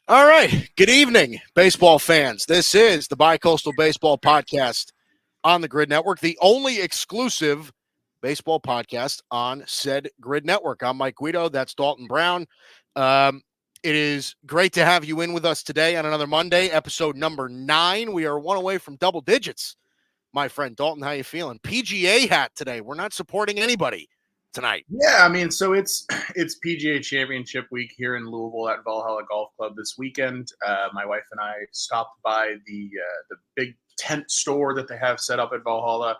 All right. Good evening, baseball fans. This is the Bicoastal Baseball Podcast on the Grid Network, the only exclusive baseball podcast on said Grid Network. I'm Mike Guido. That's Dalton Brown. It is great to have you in with us today on another Monday, episode number 9. We are one away from double digits. My friend Dalton, how you feeling? PGA hat today. We're not supporting anybody tonight. Yeah, I mean, so it's PGA Championship week here in Louisville at Valhalla Golf Club this weekend. My wife and I stopped by the big tent store that they have set up at Valhalla,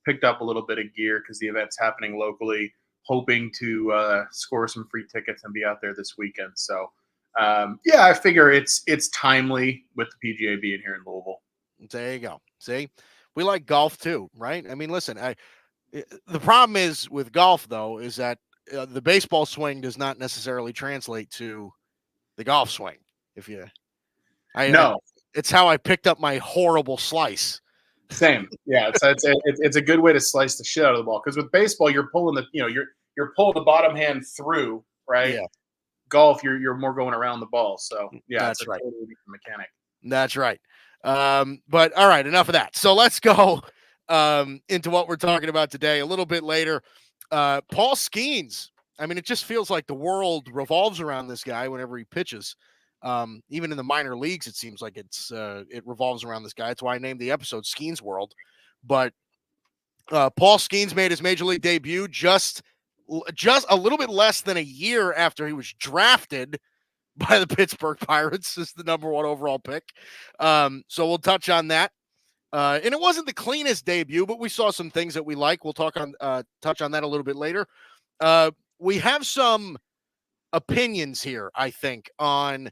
picked up a little bit of gear because the event's happening locally, hoping to score some free tickets and be out there this weekend. So, yeah, I figure it's timely with the PGA being here in Louisville. There you go. See, we like golf too, right? I mean, listen, the problem is with golf, though, is that the baseball swing does not necessarily translate to the golf swing. It's how I picked up my horrible slice. Same, yeah. It's a good way to slice the shit out of the ball because with baseball, you're pulling you're pulling the bottom hand through, right? Yeah. Golf, you're more going around the ball. So yeah, that's right. Totally different mechanic. That's right. But all right, enough of that. So let's go into what we're talking about today a little bit later. Paul Skenes. I mean, it just feels like the world revolves around this guy whenever he pitches. Even in the minor leagues, it seems like it revolves around this guy. That's why I named the episode Skenes World. But Paul Skenes made his major league debut just a little bit less than a year after he was drafted by the Pittsburgh Pirates as the number 1 overall pick. So we'll touch on that. And it wasn't the cleanest debut, but we saw some things that we like. We'll touch on that a little bit later. We have some opinions here, I think, on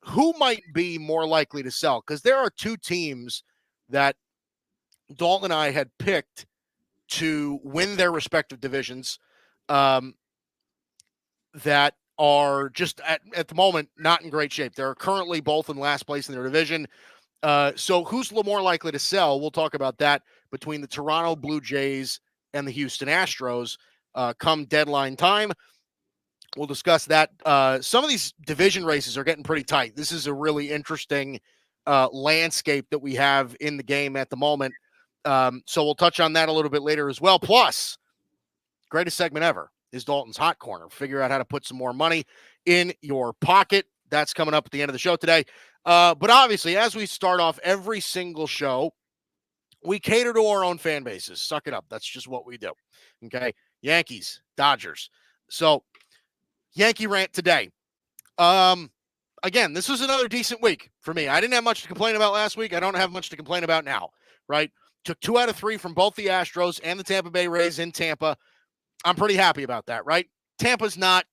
who might be more likely to sell, because there are 2 teams that Dalton and I had picked to win their respective divisions that are just at the moment not in great shape. They're currently both in last place in their division. So who's more likely to sell? We'll talk about that between the Toronto Blue Jays and the Houston Astros come deadline time. We'll discuss that. Some of these division races are getting pretty tight. This is a really interesting landscape that we have in the game at the moment. So we'll touch on that a little bit later as well. Plus, greatest segment ever is Dalton's Hot Corner. Figure out how to put some more money in your pocket. That's coming up at the end of the show today. But obviously, as we start off every single show, we cater to our own fan bases. Suck it up. That's just what we do. Okay? Yankees, Dodgers. So, Yankee rant today. Again, this was another decent week for me. I didn't have much to complain about last week. I don't have much to complain about now, right? Took 2 out of 3 from both the Astros and the Tampa Bay Rays in Tampa. I'm pretty happy about that, right? Tampa's not,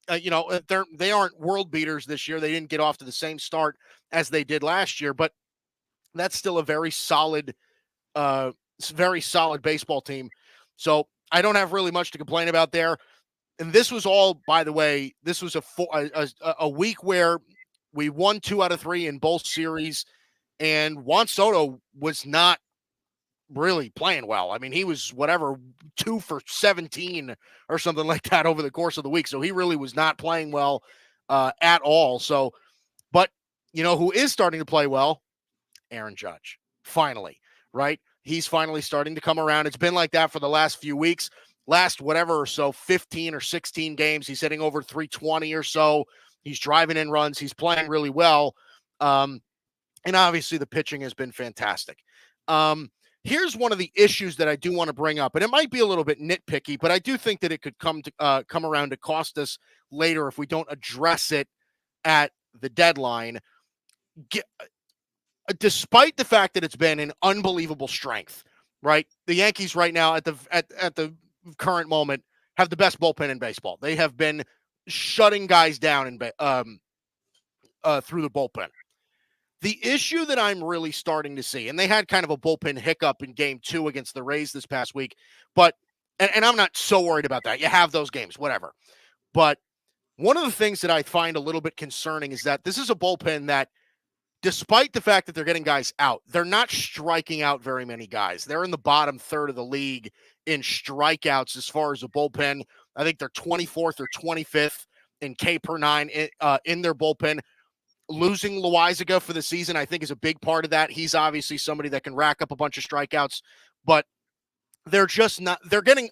they aren't world beaters this year. They didn't get off to the same start as they did last year, but that's still a very solid baseball team. So I don't have really much to complain about there. And this was all, by the way, this was a week where we won 2 out of 3 in both series, and Juan Soto was not really playing well. I mean, he was 2 for 17 or something like that over the course of the week. So he really was not playing well at all. So, but who is starting to play well? Aaron Judge. Finally, right? He's finally starting to come around. It's been like that for the last few weeks. Last 15 or 16 games, he's hitting over 320 or so. He's driving in runs. He's playing really well. And obviously the pitching has been fantastic. Here's one of the issues that I do want to bring up, and it might be a little bit nitpicky, but I do think that it could come around to cost us later if we don't address it at the deadline. Despite the fact that it's been an unbelievable strength, right? The Yankees right now at the current moment have the best bullpen in baseball. They have been shutting guys down through the bullpen. The issue that I'm really starting to see, and they had kind of a bullpen hiccup in game 2 against the Rays this past week, but, and I'm not so worried about that. You have those games, whatever. But one of the things that I find a little bit concerning is that this is a bullpen that, despite the fact that they're getting guys out, they're not striking out very many guys. They're in the bottom third of the league in strikeouts as far as a bullpen. I think they're 24th or 25th in K per 9 in their bullpen. losing Loizaga for the season, I think, is a big part of that. He's obviously somebody that can rack up a bunch of strikeouts, but they're just not, they're getting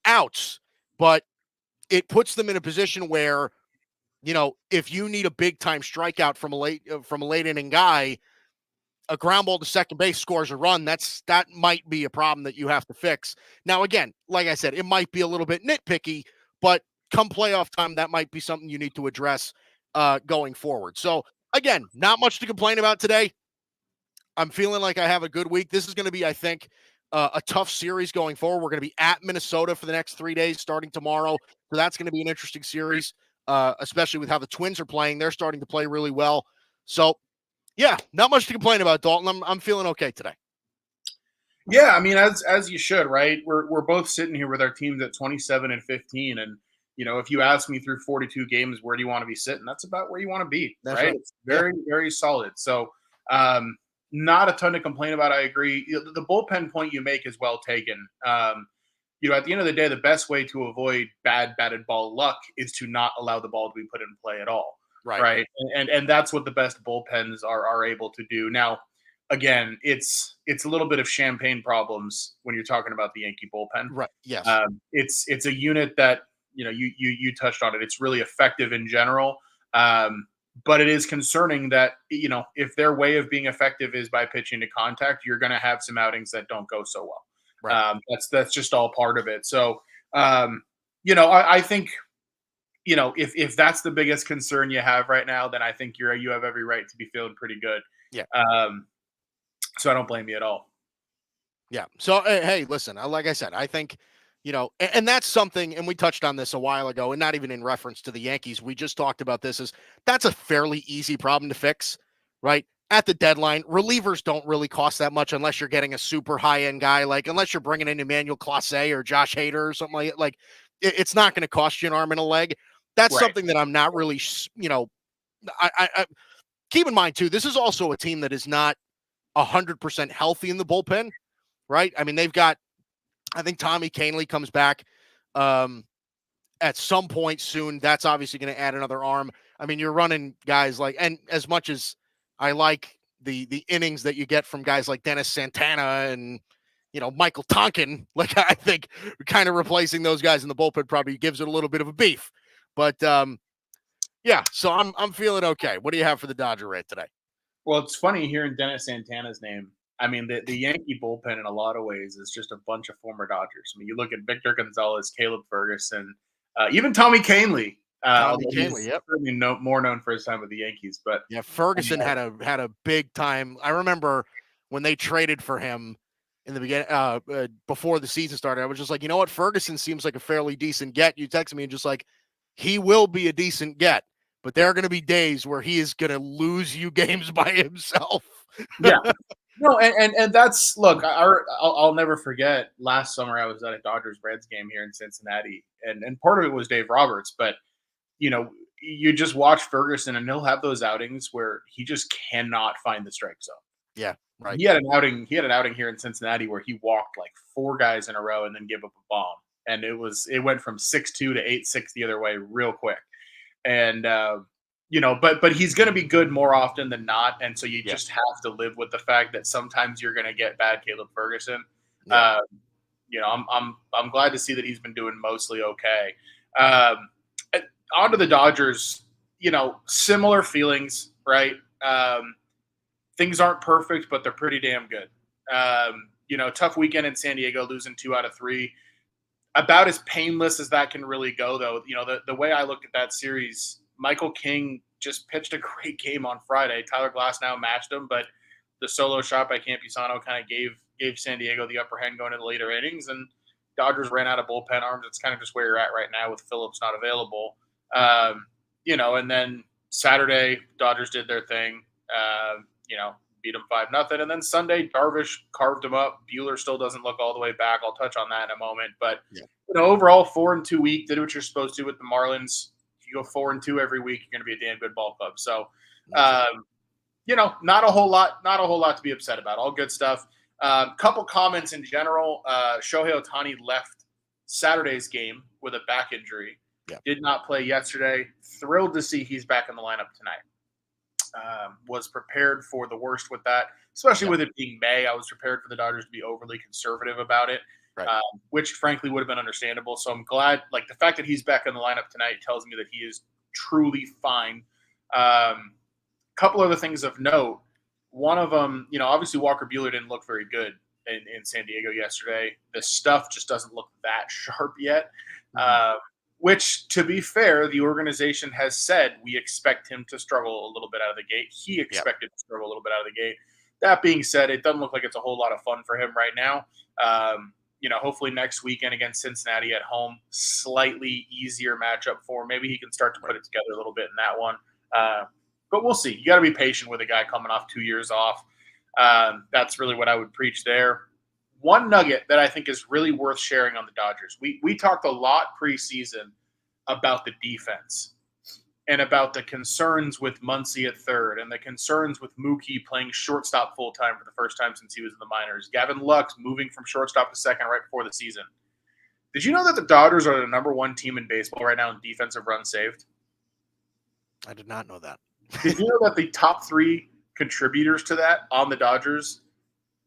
outs, but it puts them in a position where, if you need a big time strikeout from a late inning guy, a ground ball to second base scores a run. That might be a problem that you have to fix. Now, again, like I said, it might be a little bit nitpicky, but come playoff time, that might be something you need to address going forward. So again, not much to complain about today. I'm feeling like I have a good week. This is going to be, I think, a tough series going forward. We're going to be at Minnesota for the next 3 days, starting tomorrow. So that's going to be an interesting series, especially with how the Twins are playing. They're starting to play really well. So, yeah, not much to complain about, Dalton. I'm feeling okay today. Yeah, I mean, as you should, right? We're both sitting here with our teams at 27-15, and if you ask me through 42 games, where do you want to be sitting? That's about where you want to be, That's right? right. It's very, very solid. So, not a ton to complain about. I agree. The bullpen point you make is well taken. At the end of the day, the best way to avoid bad batted ball luck is to not allow the ball to be put in play at all. Right. And that's what the best bullpens are able to do. Now, again, it's a little bit of champagne problems when you're talking about the Yankee bullpen. Right. Yes. It's a unit that, you touched on it. It's really effective in general. But it is concerning that, if their way of being effective is by pitching to contact, you're going to have some outings that don't go so well. Right. That's just all part of it. So, I think, if that's the biggest concern you have right now, then I think you have every right to be feeling pretty good. Yeah. So I don't blame you at all. Yeah. So, hey, listen, like I said, I think, and that's something, and we touched on this a while ago, and not even in reference to the Yankees. We just talked about this that's a fairly easy problem to fix, right? At the deadline, relievers don't really cost that much unless you're getting a super high end guy, unless you're bringing in Emmanuel Clase or Josh Hader or something like it. It's not going to cost you an arm and a leg. That's Right. something that I'm not really, I keep in mind too. This is also a team that is not 100% healthy in the bullpen, right? I mean, they've got, I think Tommy Kahnle comes back at some point soon. That's obviously going to add another arm. I mean, you're running guys and as much as I like the innings that you get from guys like Dennis Santana and, Michael Tonkin, I think kind of replacing those guys in the bullpen probably gives it a little bit of a beef. But yeah, so I'm feeling okay. What do you have for the Dodger rant today? Well, it's funny hearing Dennis Santana's name. I mean, the Yankee bullpen in a lot of ways is just a bunch of former Dodgers. I mean, you look at Victor Gonzalez, Caleb Ferguson, even Tommy Kahnle. Tommy Kahnle, yep. Certainly more known for his time with the Yankees. But yeah, Ferguson had a big time. I remember when they traded for him in the beginning, before the season started. I was just like, you know what, Ferguson seems like a fairly decent get. You texted me and just like, he will be a decent get. But there are going to be days where he is going to lose you games by himself. Yeah. No, and that's, look, I'll never forget last summer I was at a Dodgers-Reds game here in Cincinnati, and part of it was Dave Roberts, but, you just watch Ferguson and he'll have those outings where he just cannot find the strike zone. Yeah, right. He had an outing here in Cincinnati where he walked like 4 guys in a row and then gave up a bomb. And it went from 6-2 to 8-6 the other way real quick. And but he's going to be good more often than not, and so you just have to live with the fact that sometimes you're going to get bad Caleb Ferguson. Yeah. I'm glad to see that he's been doing mostly okay. On to the Dodgers. Similar feelings, right? Things aren't perfect, but they're pretty damn good. Tough weekend in San Diego, losing 2 out of 3. About as painless as that can really go, though. The way I look at that series, Michael King just pitched a great game on Friday. Tyler Glasnow matched him, but the solo shot by Campusano kind of gave San Diego the upper hand going into the later innings, and Dodgers ran out of bullpen arms. It's kind of just where you're at right now with Phillips not available. And then Saturday, Dodgers did their thing, beat them 5-0. And then Sunday, Darvish carved them up. Buehler still doesn't look all the way back. I'll touch on that in a moment. But, overall, 4-2 week, did what you're supposed to with the Marlins. If you go 4-2 every week, you're going to be a damn good ball club. So, not a whole lot to be upset about. All good stuff. Couple comments in general. Shohei Ohtani left Saturday's game with a back injury. Yeah. Did not play yesterday. Thrilled to see he's back in the lineup tonight. was prepared for the worst with that, especially Yeah. with it being May. I was prepared for the Dodgers to be overly conservative about it, Right. which frankly would have been understandable. So I'm glad, like the fact that he's back in the lineup tonight tells me that he is truly fine. Couple other things of note. One of them, obviously Walker Buehler didn't look very good in San Diego yesterday. The stuff just doesn't look that sharp yet. Mhm. Which, to be fair, the organization has said we expect him to struggle a little bit out of the gate. He Yeah. expected to struggle a little bit out of the gate. That being said, it doesn't look like it's a whole lot of fun for him right now. Hopefully next weekend against Cincinnati at home, slightly easier matchup for him. Maybe he can start to put it together a little bit in that one. But we'll see. You got to be patient with a guy coming off 2 years off. That's really what I would preach there. One nugget that I think is really worth sharing on the Dodgers. We talked a lot preseason about the defense and about the concerns with Muncy at third and the concerns with Mookie playing shortstop full time for the first time since he was in the minors. Gavin Lux moving from shortstop to second right before the season. Did you know that the Dodgers are the number one team in baseball right now in defensive runs saved? I did not know that. Did you know that the top three contributors to that on the Dodgers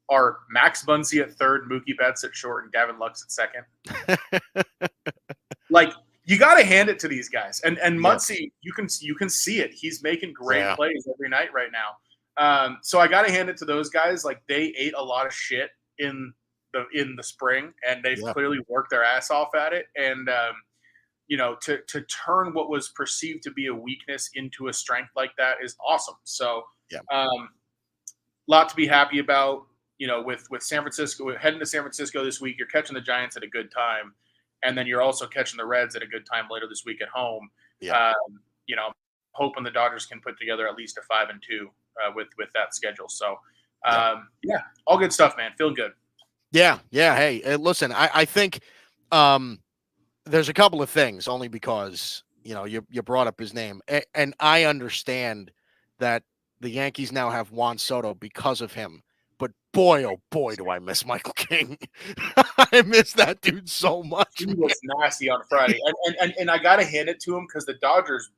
are Max Muncy at third, Mookie Betts at short, and Gavin Lux at second? Like, you got to hand it to these guys. And Muncy, you can see it. He's making great plays every night right now. So I got to hand it to those guys. Like, they ate a lot of shit in the spring, and they've clearly worked their ass off at it. And to turn what was perceived to be a weakness into a strength like that is awesome. So, lot to be happy about. With San Francisco, heading to San Francisco this week, you're catching the Giants at a good time, and then you're also catching the Reds at a good time later this week at home. Hoping the Dodgers can put together at least a 5-2 with that schedule. So, all good stuff, man. Feeling good. Yeah. Hey, listen, I think there's a couple of things, only because you brought up his name, and I understand that the Yankees now have Juan Soto because of him. But boy, oh boy, do I miss Michael King. I miss that dude so much. He was nasty on Friday. And I got to hand it to him because the Dodgers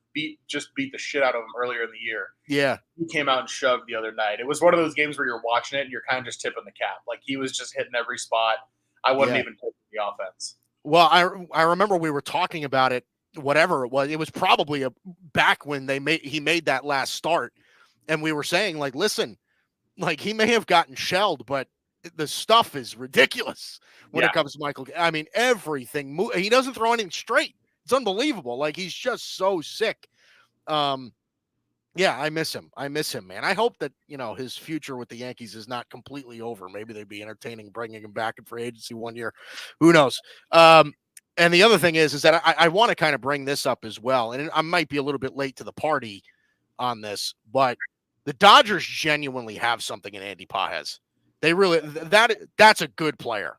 just beat the shit out of him earlier in the year. Yeah. He came out and shoved the other night. It was one of those games where you're watching it and you're kind of just tipping the cap. Like, he was just hitting every spot. I wasn't even taking the offense. Well, I remember we were talking about it, whatever it was. It was probably back when he made that last start. And we were saying, like, listen, like, he may have gotten shelled, but the stuff is ridiculous when it comes to Michael. I mean, everything. He doesn't throw anything straight. It's unbelievable. Like, he's just so sick. I miss him. I miss him, man. I hope that, his future with the Yankees is not completely over. Maybe they'd be entertaining bringing him back in free agency one year. Who knows? And the other thing is that I want to kind of bring this up as well. And I might be a little bit late to the party on this, but the Dodgers genuinely have something in Andy Pages. They really, that's a good player.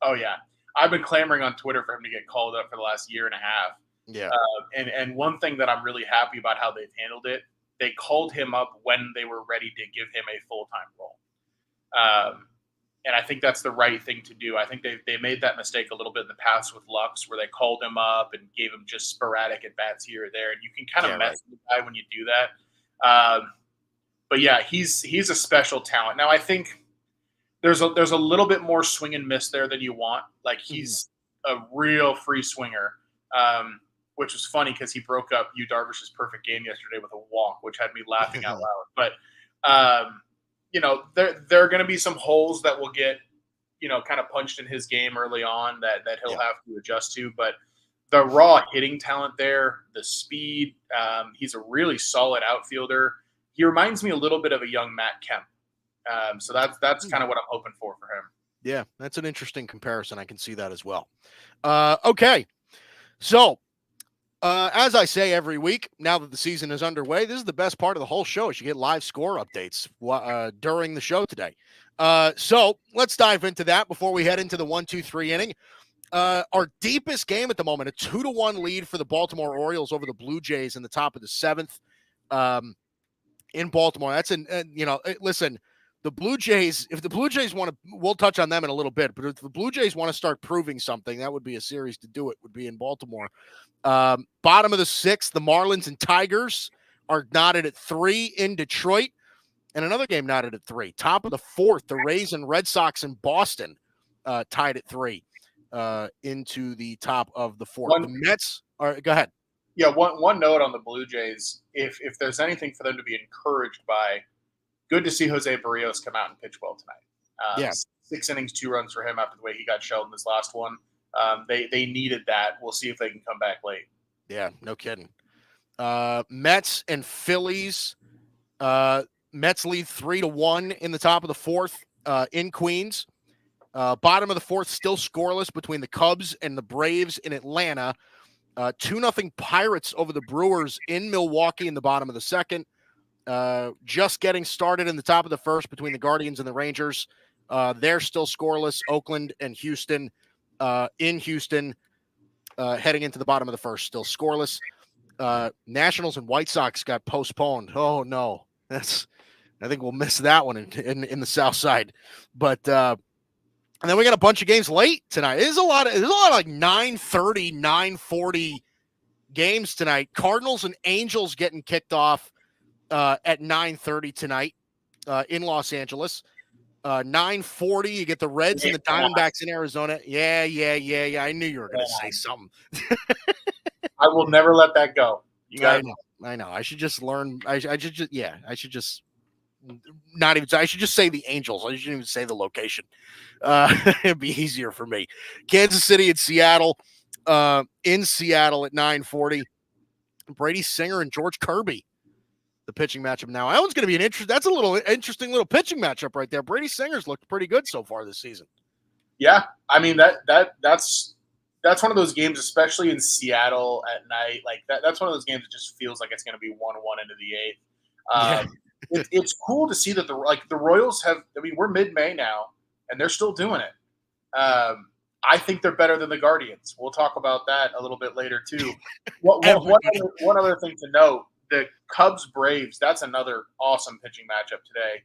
Oh, yeah. I've been clamoring on Twitter for him to get called up for the last year and a half. Yeah. And one thing that I'm really happy about how they've handled it, they called him up when they were ready to give him a full-time role. And I think that's the right thing to do. I think they made that mistake a little bit in the past with Lux, where they called him up and gave him just sporadic at-bats here or there. And you can kind of mess with the guy when you do that. But yeah, he's a special talent. Now, I think there's a little bit more swing and miss there than you want. Like, he's a real free swinger, which was funny because he broke up Yu Darvish's perfect game yesterday with a walk, which had me laughing out loud. But there are going to be some holes that will get kind of punched in his game early on that he'll have to adjust to. But the raw hitting talent there, the speed, he's a really solid outfielder. He reminds me a little bit of a young Matt Kemp. So that's kind of what I'm hoping for him. Yeah, that's an interesting comparison. I can see that as well. Okay. So, as I say every week, now that the season is underway, this is the best part of the whole show. Is you get live score updates during the show today. So let's dive into that before we head into the 1-2-3 inning. Our deepest game at the moment, a 2-1 lead for the Baltimore Orioles over the Blue Jays in the top of the seventh. In Baltimore. That's listen, the Blue Jays, if the Blue Jays want to, we'll touch on them in a little bit, but if the Blue Jays want to start proving something, that would be a series to do it, would be in Baltimore. Bottom of the sixth, the Marlins and Tigers are knotted at 3 in Detroit, and another game knotted at 3. Top of the 4th, the Rays and Red Sox in Boston tied at 3 into the top of the 4th. The Mets are – go ahead. Yeah, one note on the Blue Jays. If there's anything for them to be encouraged by, good to see Jose Barrios come out and pitch well tonight. 6 innings, 2 runs for him after the way he got shelled in this last one. They needed that. We'll see if they can come back late. Yeah, no kidding. Mets and Phillies. Mets lead 3-1 in the top of the 4th in Queens. Bottom of the 4th, still scoreless between the Cubs and the Braves in Atlanta. 2-0 Pirates over the Brewers in Milwaukee in the bottom of the 2nd. Just getting started in the top of the 1st between the Guardians and the Rangers. They're still scoreless. Oakland and Houston in Houston heading into the bottom of the 1st, still scoreless. Nationals and White Sox got postponed. Oh, no. I think we'll miss that one in the South Side. But and then we got a bunch of games late tonight. There's a lot of like 9:30, 9:40 games tonight. Cardinals and Angels getting kicked off at 9:30 tonight in Los Angeles. 9:40, you get the Reds and the Diamondbacks in Arizona. Yeah. I knew you were going to say something. I will never let that go. I know. I should just learn. I should just not even. I should just say the Angels. I shouldn't even say the location. It'd be easier for me. Kansas City and Seattle. In Seattle at 9:40. Brady Singer and George Kirby. The pitching matchup now. That one's going to be that's a little interesting little pitching matchup right there. Brady Singer's looked pretty good so far this season. Yeah, I mean that's one of those games, especially in Seattle at night. Like that's one of those games that just feels like it's going to be 1-1 into the 8th. It's cool to see that the Royals have. I mean, we're mid-May now, and they're still doing it. I think they're better than the Guardians. We'll talk about that a little bit later too. One other thing to note. The Cubs-Braves, that's another awesome pitching matchup today.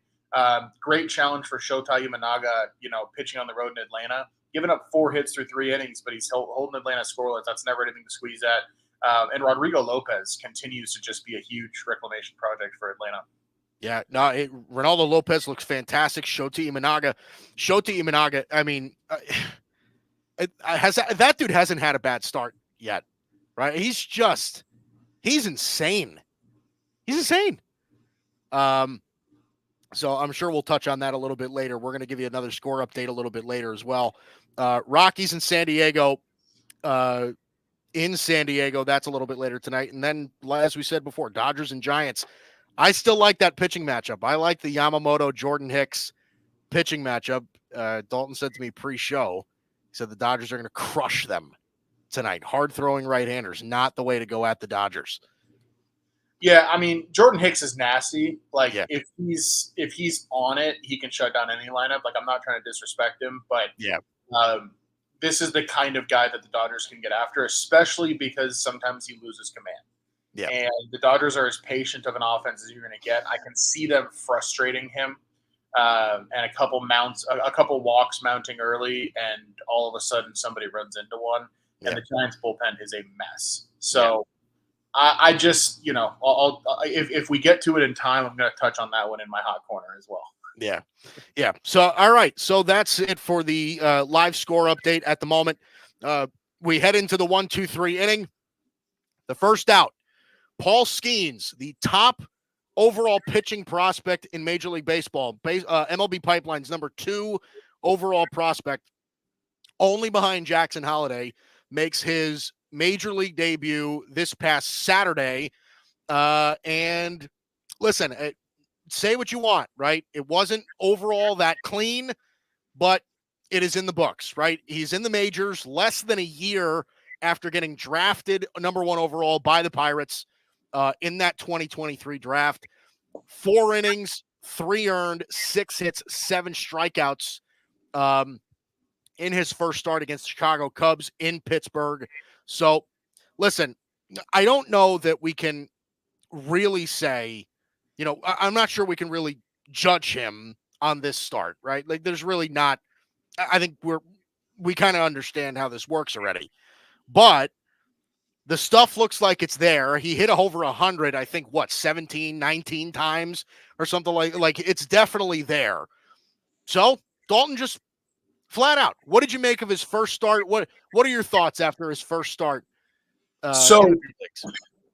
Great challenge for Shota Imanaga, pitching on the road in Atlanta. Giving up 4 hits through 3 innings, but he's holding Atlanta scoreless. That's never anything to squeeze at. And Rodrigo Lopez continues to just be a huge reclamation project for Atlanta. Yeah, no, Ronaldo Lopez looks fantastic. Shota Imanaga, I mean, that dude hasn't had a bad start yet, right? He's insane. He's insane. So I'm sure we'll touch on that a little bit later. We're going to give you another score update a little bit later as well. Rockies in San Diego. In San Diego, that's a little bit later tonight. And then, as we said before, Dodgers and Giants. I still like that pitching matchup. I like the Yamamoto Jordan Hicks pitching matchup. Dalton said to me pre-show, he said the Dodgers are going to crush them tonight. Hard throwing right-handers, not the way to go at the Dodgers. Yeah, I mean, Jordan Hicks is nasty. Like, if he's on it, he can shut down any lineup. Like, I'm not trying to disrespect him, but this is the kind of guy that the Dodgers can get after, especially because sometimes he loses command. Yeah. And the Dodgers are as patient of an offense as you're going to get. I can see them frustrating him, and a couple walks mounting early, and all of a sudden somebody runs into one, and the Giants bullpen is a mess. So. I just, if we get to it in time, I'm going to touch on that one in my hot corner as well. Yeah. So, all right. So that's it for the live score update at the moment. We head into the 1-2-3 inning. The first out, Paul Skenes, the top overall pitching prospect in Major League Baseball. MLB Pipeline's number 2 overall prospect, only behind Jackson Holliday, makes his Major League debut this past Saturday. And listen, say what you want, right? It wasn't overall that clean, but it is in the books, right? He's in the majors less than a year after getting drafted number 1 overall by the Pirates in that 2023 draft. 4 innings, 3 earned, 6 hits, 7 strikeouts in his first start against the Chicago Cubs in Pittsburgh. So, listen, I don't know that we can really say, I'm not sure we can really judge him on this start, right? Like, there's really not. I think we kind of understand how this works already. But The stuff looks like it's there. He hit over 100, I think, 17, 19 times or something like it's definitely there. So Dalton just flat out. What did you make of his first start? What are your thoughts after his first start? So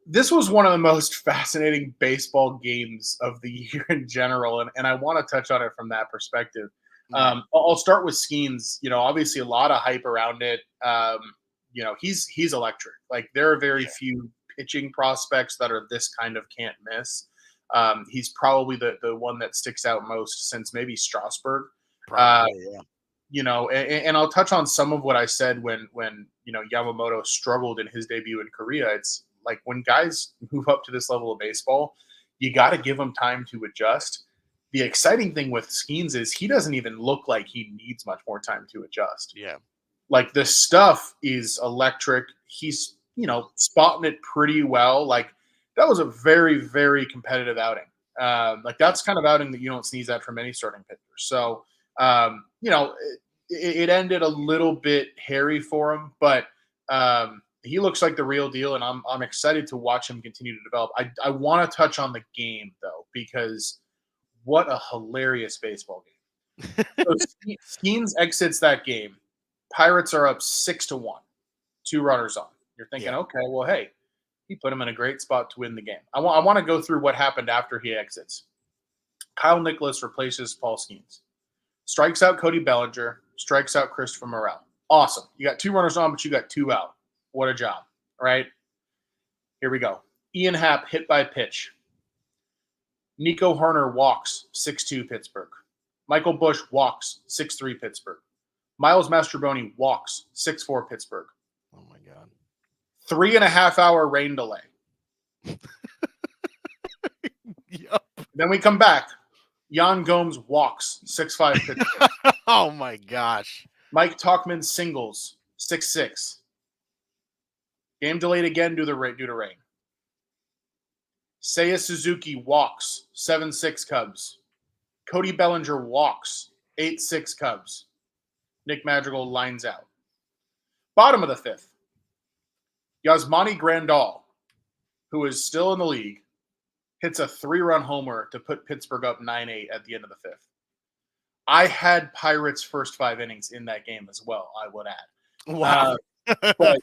this was one of the most fascinating baseball games of the year in general, and I want to touch on it from that perspective. I'll start with Skenes. Obviously a lot of hype around it. He's electric. Like, there are very few pitching prospects that are this kind of can't miss. He's probably the one that sticks out most since maybe Strasburg. Probably, And I'll touch on some of what I said when Yamamoto struggled in his debut in Korea. It's like, when guys move up to this level of baseball, you got to give them time to adjust. The exciting thing with Skenes is he doesn't even look like he needs much more time to adjust. Yeah. Like, the stuff is electric. He's, spotting it pretty well. Like, that was a very, very competitive outing. That's kind of outing that you don't sneeze at from any starting pitcher. So, it ended a little bit hairy for him, but he looks like the real deal, and I'm excited to watch him continue to develop. I want to touch on the game, though, because what a hilarious baseball game. So Skenes exits that game. Pirates are up 6-1, 2 runners on. You're thinking, okay, well, hey, he put him in a great spot to win the game. I want to go through what happened after he exits. Kyle Nicholas replaces Paul Skenes. Strikes out Cody Bellinger, strikes out Christopher Morel. Awesome. You got 2 runners on, but you got 2 out. What a job, right? Here we go. Ian Happ hit by pitch. Nico Hoerner walks 6-2 Pittsburgh. Michael Busch walks 6-3 Pittsburgh. Miles Mastrobuoni walks 6-4 Pittsburgh. Oh my God. 3.5 hour rain delay. Yep. Then we come back. Jan Gomes walks 6-5 Pittsburgh. Oh my gosh. Mike Tauchman singles 6-6. Game delayed again due to rain. Seiya Suzuki walks 7-6 Cubs. Cody Bellinger walks 8-6 Cubs. Nick Madrigal lines out. Bottom of the 5th. Yasmani Grandal, who is still in the league, hits a 3-run homer to put Pittsburgh up 9-8 at the end of the 5th. I had Pirates' first 5 innings in that game as well, I would add. Wow. But,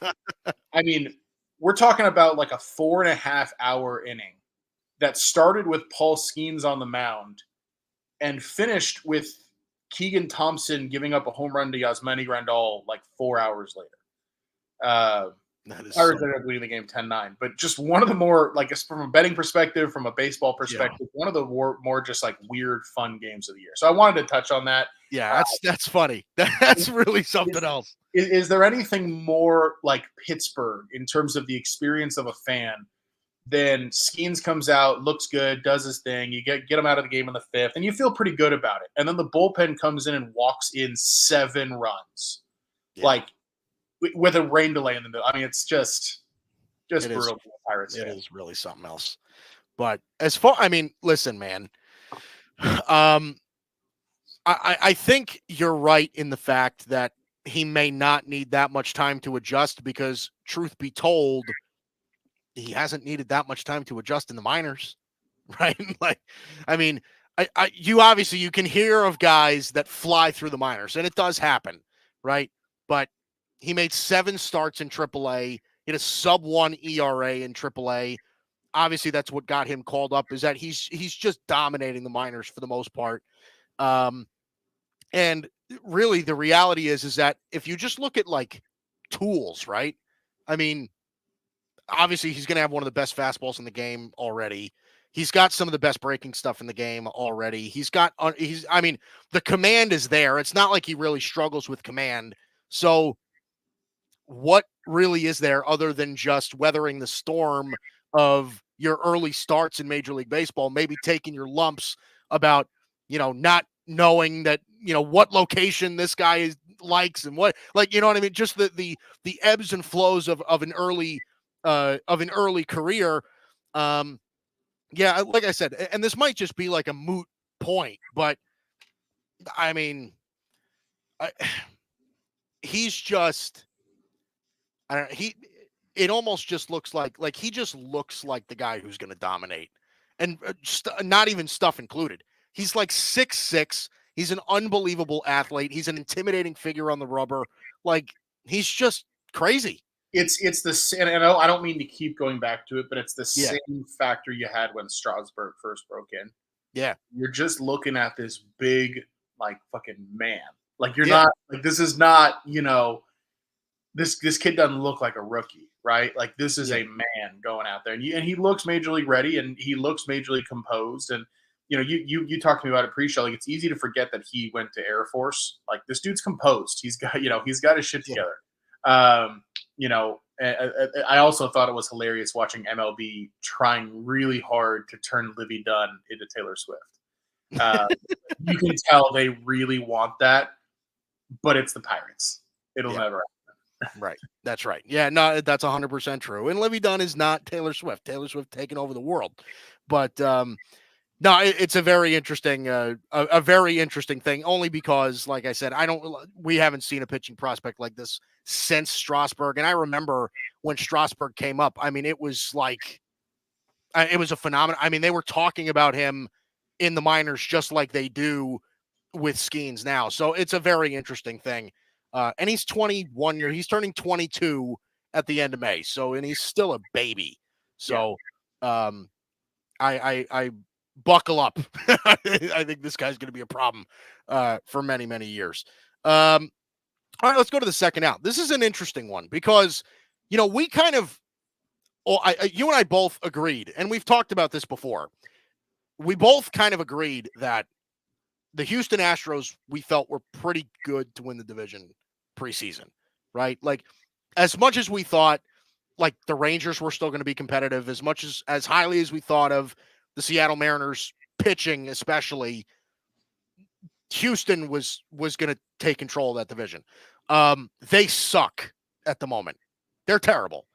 I mean, we're talking about like a 4.5 hour inning that started with Paul Skenes on the mound and finished with Keegan Thompson giving up a home run to Yasmani Grandal like 4 hours later. Pirates ended up winning the game 10-9. But just one of the more, like, from a betting perspective, from a baseball perspective, one of the more just like weird, fun games of the year. So I wanted to touch on that. Yeah, that's funny. That's really something else. Is there anything more like Pittsburgh in terms of the experience of a fan than Skenes comes out, looks good, does his thing, you get him out of the game in the 5th, and you feel pretty good about it. And then the bullpen comes in and walks in 7 runs. Yeah. Like, with a rain delay in the middle. I mean, it's just brutal for the Pirates. It is really something else. But listen, man. I think you're right in the fact that he may not need that much time to adjust because, truth be told, he hasn't needed that much time to adjust in the minors, right? Like, I mean, you can hear of guys that fly through the minors, and it does happen, right? But he made 7 starts in AAA. He had a sub-1 ERA in AAA. Obviously, that's what got him called up, is that he's just dominating the minors for the most part. And really, the reality is that if you just look at like tools, right? I mean, obviously, he's going to have one of the best fastballs in the game already. He's got some of the best breaking stuff in the game already. The command is there. It's not like he really struggles with command. So what really is there other than just weathering the storm of your early starts in Major League Baseball, maybe taking your lumps about, not knowing that, what location this guy likes and what, like, you know what I mean? Just the ebbs and flows of an early career. Yeah, like I said, and this might just be like a moot point, but I mean, he's just, it almost just looks like he just looks like the guy who's going to dominate, and not even stuff included. He's like 6'6". He's an unbelievable athlete. He's an intimidating figure on the rubber. Like, he's just crazy. It's the, and I don't mean to keep going back to it, but it's the Yeah. same factor you had when Strasburg first broke in. Yeah. You're just looking at this big, like, fucking man. Like, you're Yeah. not, like, this is not, this kid doesn't look like a rookie, right? Like, this is Yeah. a man going out there, and he looks major league ready, and he looks major league composed. And you talked to me about it pre-show. Like, it's easy to forget that he went to Air Force. Like, this dude's composed. He's got he's got his shit together. I also thought it was hilarious watching MLB trying really hard to turn Livy Dunn into Taylor Swift. You can tell they really want that, but it's the Pirates. It'll never happen. Right. That's right. Yeah, no, that's 100% true. And Livy Dunn is not Taylor Swift. Taylor Swift taking over the world. But no, it's a very interesting, a very interesting thing. Only because, like I said, we haven't seen a pitching prospect like this since Strasburg. And I remember when Strasburg came up. I mean, it was like, it was a phenomenon. I mean, they were talking about him in the minors just like they do with Skenes now. So it's a very interesting thing. And he's 21 years. He's turning 22 at the end of May. So, and he's still a baby. So, I buckle up. I think this guy's going to be a problem for many, many years. All right, let's go to the second out. This is an interesting one because, we kind of, you and I both agreed, and we've talked about this before. We both kind of agreed that the Houston Astros, we felt, were pretty good to win the division preseason, right? Like, as much as we thought, like, the Rangers were still going to be competitive, as highly as we thought of the Seattle Mariners pitching, especially, Houston was going to take control of that division. They suck at the moment. They're terrible.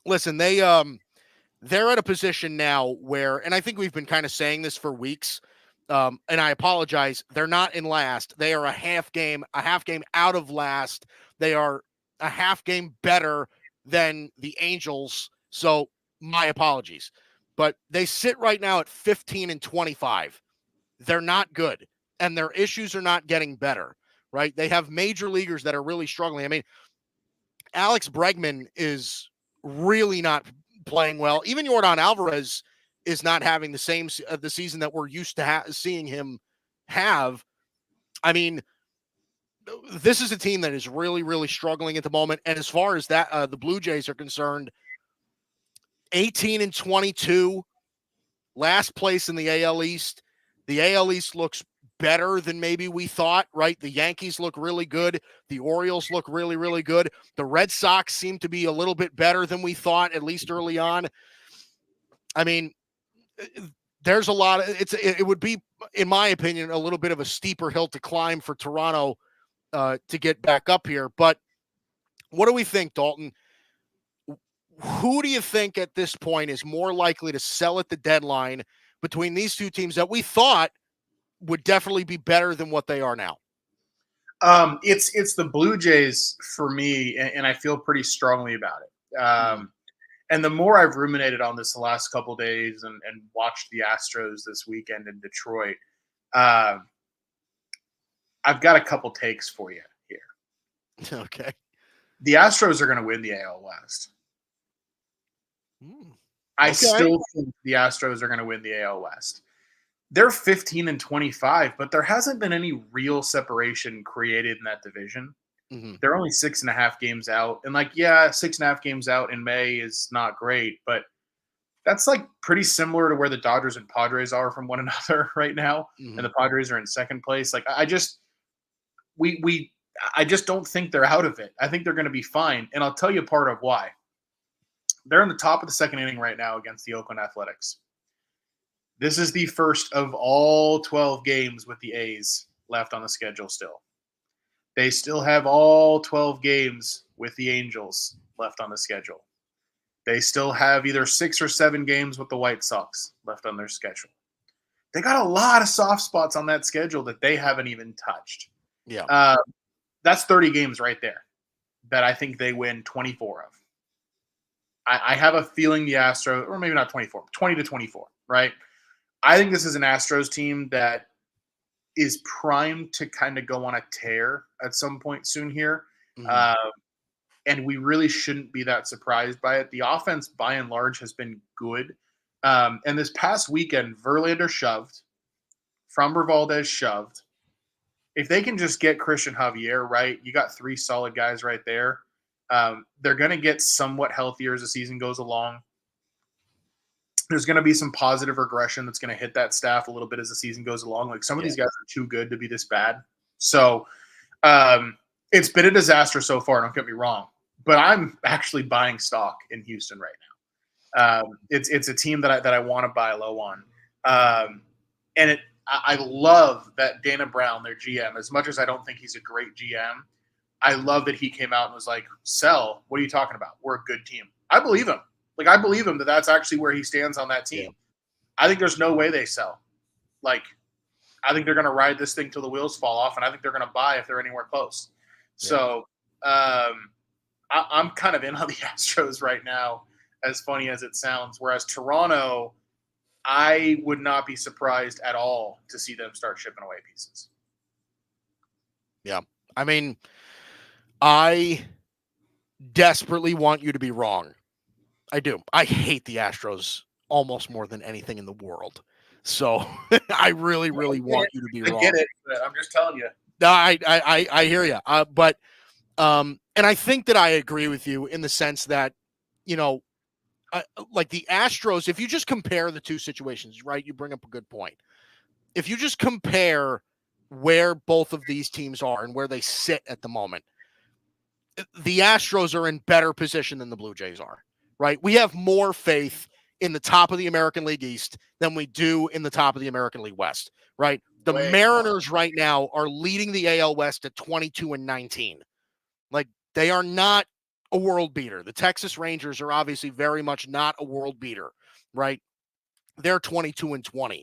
Listen, they're at a position now where, and I think we've been kind of saying this for weeks, and I apologize, they're not in last. They are a half game out of last. They are a half game better than the Angels. So my apologies. But they sit right now at 15-25. They're not good, and their issues are not getting better, right? They have major leaguers that are really struggling. I mean, Alex Bregman is really not playing well. Even Yordan Alvarez is not having the same the season that we're used to seeing him have. I mean, this is a team that is really, really struggling at the moment. And as far as that, the Blue Jays are concerned, 18-22, last place in the AL East. The AL East looks better than maybe we thought, right? The Yankees look really good. The Orioles look really, really good. The Red Sox seem to be a little bit better than we thought, at least early on. I mean, there's a lot of it would be, in my opinion, a little bit of a steeper hill to climb for Toronto to get back up here. But what do we think, Dalton? Who do you think at this point is more likely to sell at the deadline between these two teams that we thought would definitely be better than what they are now? It's the Blue Jays for me, and I feel pretty strongly about it. And the more I've ruminated on this the last couple of days and watched the Astros this weekend in Detroit, I've got a couple takes for you here. Okay. The Astros are going to win the AL West. I still think the Astros are going to win the AL West. They're 15-25, but there hasn't been any real separation created in that division. They're only 6.5 games out. And 6.5 games out in May is not great, but that's like pretty similar to where the Dodgers and Padres are from one another right now. And the Padres are in second place. Like, I just don't think they're out of it. I think they're going to be fine. And I'll tell you part of why. They're in the top of the second inning right now against the Oakland Athletics. This is the first of all 12 games with the A's left on the schedule still. They still have all 12 games with the Angels left on the schedule. They still have either 6 or 7 games with the White Sox left on their schedule. They got a lot of soft spots on that schedule that they haven't even touched. Yeah. That's 30 games right there. that I think they win 24 of. I have a feeling the Astros, or maybe not 24, 20 to 24, right? I think this is an Astros team that is primed to kind of go on a tear at some point soon here. Mm-hmm. And we really shouldn't be that surprised by it. The offense, by and large, has been good. And this past weekend, Verlander shoved, Framber Valdez shoved. If they can just get Christian Javier right, you got 3 solid guys right there. They're going to get somewhat healthier as the season goes along. There's going to be some positive regression that's going to hit that staff a little bit as the season goes along. Like some of these guys are too good to be this bad. So it's been a disaster so far. Don't get me wrong, but I'm actually buying stock in Houston right now. It's a team that I want to buy low on. And I love that Dana Brown, their GM, as much as I don't think he's a great GM, I love that he came out and was like, sell, what are you talking about? We're a good team. I believe him. Like, I believe him that that's actually where he stands on that team. Yeah. I think there's no way they sell. Like, I think they're going to ride this thing till the wheels fall off, and I think they're going to buy if they're anywhere close. Yeah. So I'm kind of in on the Astros right now, as funny as it sounds, whereas Toronto, I would not be surprised at all to see them start shipping away pieces. Yeah. I mean, I desperately want you to be wrong. I do. I hate the Astros almost more than anything in the world. So I really, really want you to be wrong. I get it, but I'm just telling you. No, I hear you. But and I think that I agree with you in the sense that, you know, like the Astros, if you just compare the two situations, right? You bring up a good point. If you just compare where both of these teams are and where they sit at the moment, the Astros are in better position than the Blue Jays are, right? We have more faith in the top of the American League East than we do in the top of the American League West, right? The Mariners right now are leading the AL West at 22-19. Like, they are not a world beater. The Texas Rangers are obviously very much not a world beater, right? They're 22-20.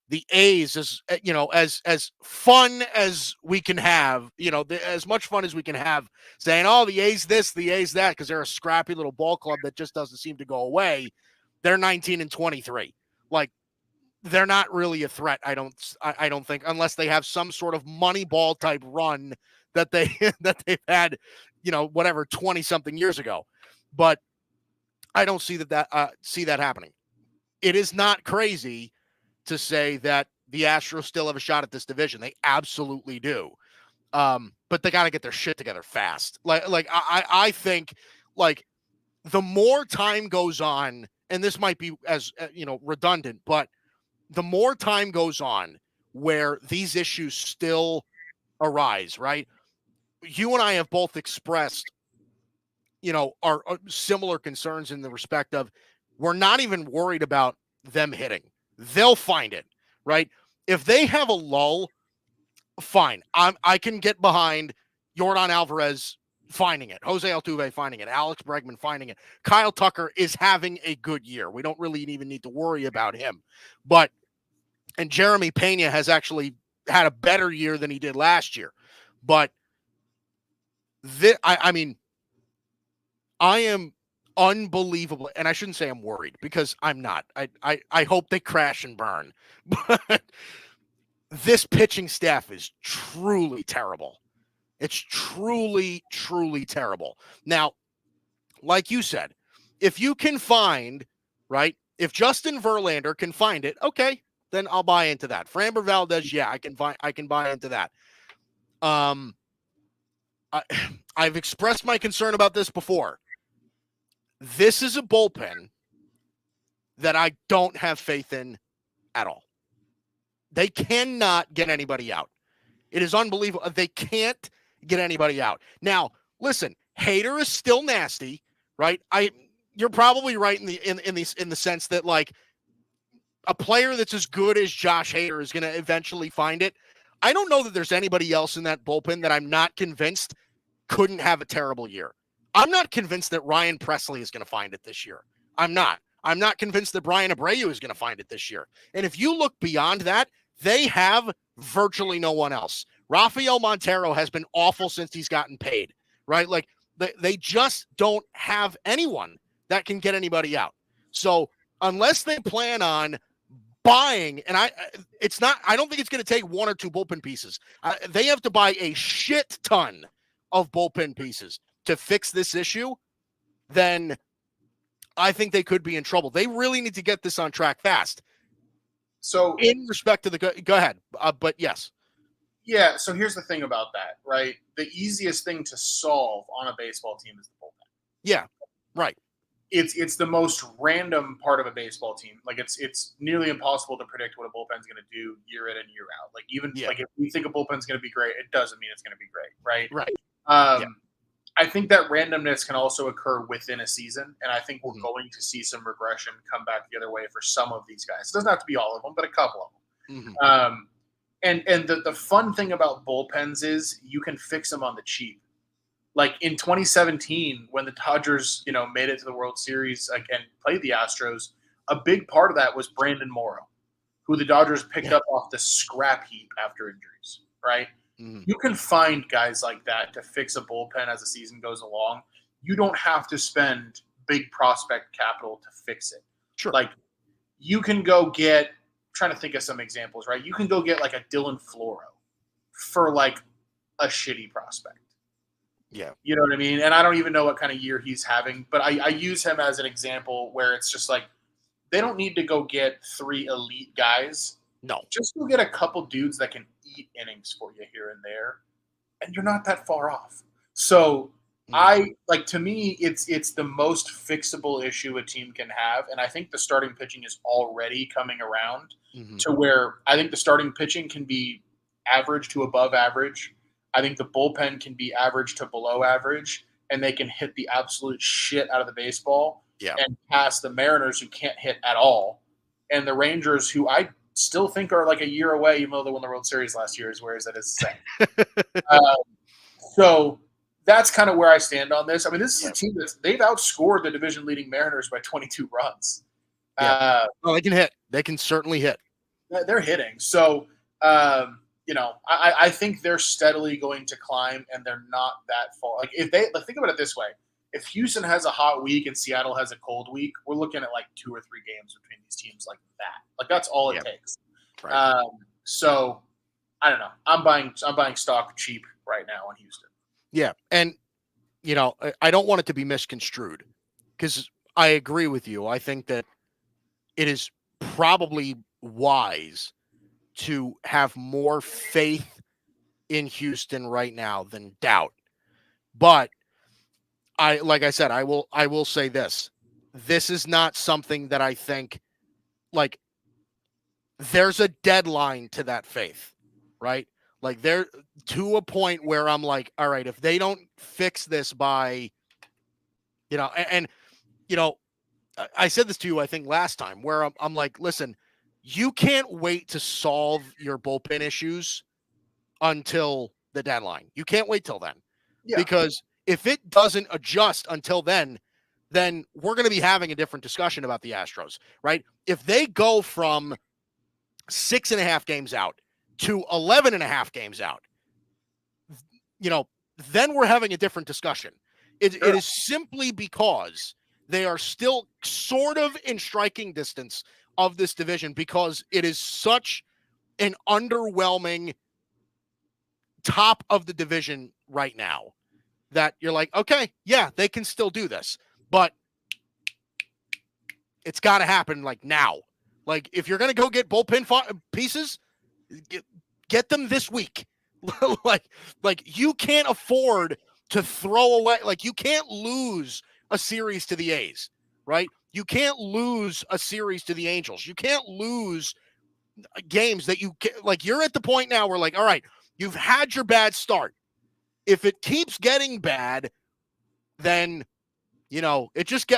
The A's is, you know, as fun as we can have, you know, as much fun as we can have saying, oh, the A's this, the A's that, because they're a scrappy little ball club that just doesn't seem to go away. They're 19-23. Like, they're not really a threat. I don't think, unless they have some sort of Moneyball type run that they've had, you know, whatever, 20 something years ago. But I don't see that happening. It is not crazy to say that the Astros still have a shot at this division. They absolutely do. But they got to get their shit together fast. Like I think, like, the more time goes on, and this might be as you know, redundant, but the more time goes on where these issues still arise, right? You and I have both expressed, you know, our similar concerns in the respect of, we're not even worried about them hitting. They'll find it, right? If they have a lull, fine. I can get behind Yordan Alvarez finding it, Jose Altuve finding it, Alex Bregman finding it. Kyle Tucker is having a good year. We don't really even need to worry about him. And Jeremy Pena has actually had a better year than he did last year. But I mean, I am unbelievable, and I shouldn't say I'm worried, because I'm not. I hope they crash and burn. But this pitching staff is truly terrible. It's truly, truly terrible. Now, like you said, if you can find, right, if Justin Verlander can find it, okay, then I'll buy into that. Framber Valdez, yeah, I can buy into that. I've expressed my concern about this before. This is a bullpen that I don't have faith in at all. They cannot get anybody out. It is unbelievable. They can't get anybody out. Now, listen, Hader is still nasty, right? You're probably right in the sense that, like, a player that's as good as Josh Hader is going to eventually find it. I don't know that there's anybody else in that bullpen that I'm not convinced couldn't have a terrible year. I'm not convinced that Ryan Presley is going to find it this year. I'm not convinced that Brian Abreu is going to find it this year. And if you look beyond that, they have virtually no one else. Rafael Montero has been awful since he's gotten paid, right? Like, They just don't have anyone that can get anybody out. So unless they plan on buying, and I don't think it's going to take one or two bullpen pieces. They have to buy a shit ton of bullpen pieces to fix this issue. Then I think they could be in trouble. They really need to get this on track fast. So in respect to go ahead. But yes. Yeah. So here's the thing about that, right? The easiest thing to solve on a baseball team is the bullpen. Yeah. Right. It's the most random part of a baseball team. Like it's nearly impossible to predict what a bullpen's going to do year in and year out. Like like if we think a bullpen's going to be great, it doesn't mean it's going to be great, right? Right. I think that randomness can also occur within a season, and I think we're going to see some regression come back the other way for some of these guys. It doesn't have to be all of them, but a couple of them. And the fun thing about bullpens is you can fix them on the cheap. Like in 2017, when the Dodgers, made it to the World Series and played the Astros, a big part of that was Brandon Morrow, who the Dodgers picked up off the scrap heap after injuries, right? You can find guys like that to fix a bullpen as the season goes along. You don't have to spend big prospect capital to fix it. Sure. Like you can go get, trying to think of some examples, right? You can go get like a Dylan Floro for like a shitty prospect. Yeah. You know what I mean? And I don't even know what kind of year he's having, but I use him as an example where it's just like they don't need to go get 3 elite guys. No. Just go get a couple dudes that can eat innings for you here and there, and you're not that far off. So to me, it's the most fixable issue a team can have, and I think the starting pitching is already coming around to where I think the starting pitching can be average to above average. I think the bullpen can be average to below average, and they can hit the absolute shit out of the baseball and pass the Mariners, who can't hit at all, and the Rangers, who I still think are like a year away, even though they won the World Series last year, as weird as that is to say. So that's kind of where I stand on this. I mean, this is a team they've outscored the division-leading Mariners by 22 runs. Well, they can hit. They can certainly hit. They're hitting. So, I think they're steadily going to climb, and they're not that far. Like think about it this way: if Houston has a hot week and Seattle has a cold week, we're looking at like 2 or 3 games between these teams like that. Like that's all it takes. Right. So I don't know. I'm buying stock cheap right now in Houston. Yeah, and I don't want it to be misconstrued because I agree with you. I think that it is probably wise to have more faith in Houston right now than doubt. But like I said, I will say this. This is not something that I think like there's a deadline to that faith, right? Like they're to a point where I'm like, all right, if they don't fix this by, I said this to you, I think last time where I'm like, listen, you can't wait to solve your bullpen issues until the deadline. You can't wait till then because if it doesn't adjust until then we're going to be having a different discussion about the Astros, right? If they go from 6.5 games out to 11.5 games out, then we're having a different discussion. It is simply because they are still sort of in striking distance of this division because it is such an underwhelming top of the division right now that you're like, okay, yeah, they can still do this, but it's got to happen like now. Like if you're going to go get bullpen pieces, get them this week. like you can't afford to throw away. Like you can't lose a series to the A's, right? You can't lose a series to the Angels. You can't lose games that you're at the point now where like, all right, you've had your bad start. If it keeps getting bad, then, it just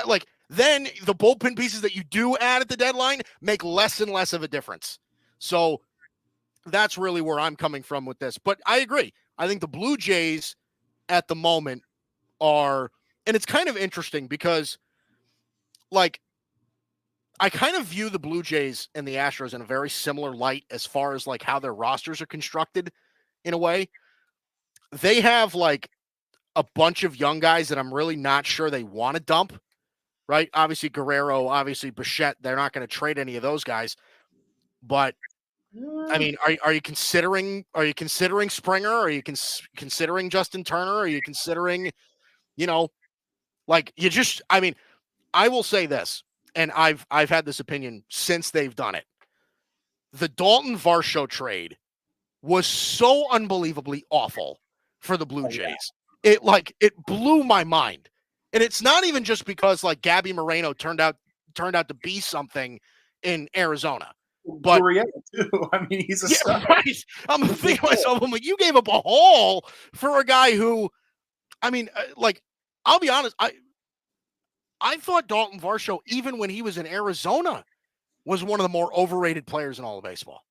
then the bullpen pieces that you do add at the deadline make less and less of a difference. So that's really where I'm coming from with this. But I agree. I think the Blue Jays at the moment are, and it's kind of interesting because like, I kind of view the Blue Jays and the Astros in a very similar light as far as like how their rosters are constructed in a way. They have like a bunch of young guys that I'm really not sure they want to dump, right? Obviously Guerrero, obviously Bichette, they're not going to trade any of those guys. But I mean, are you considering Springer? Are you considering Justin Turner? Are you considering, like you just I mean, I will say this, and I've had this opinion since they've done it. The Dalton Varsho trade was so unbelievably awful for the Blue Jays. It blew my mind. And it's not even just because like Gabby Moreno turned out to be something in Arizona. But Gurriel too. I mean, he's a star. Right. I'm thinking to myself, I'm like, you gave up a haul for a guy who, I mean, I'll be honest, I thought Dalton Varsho, even when he was in Arizona, was one of the more overrated players in all of baseball.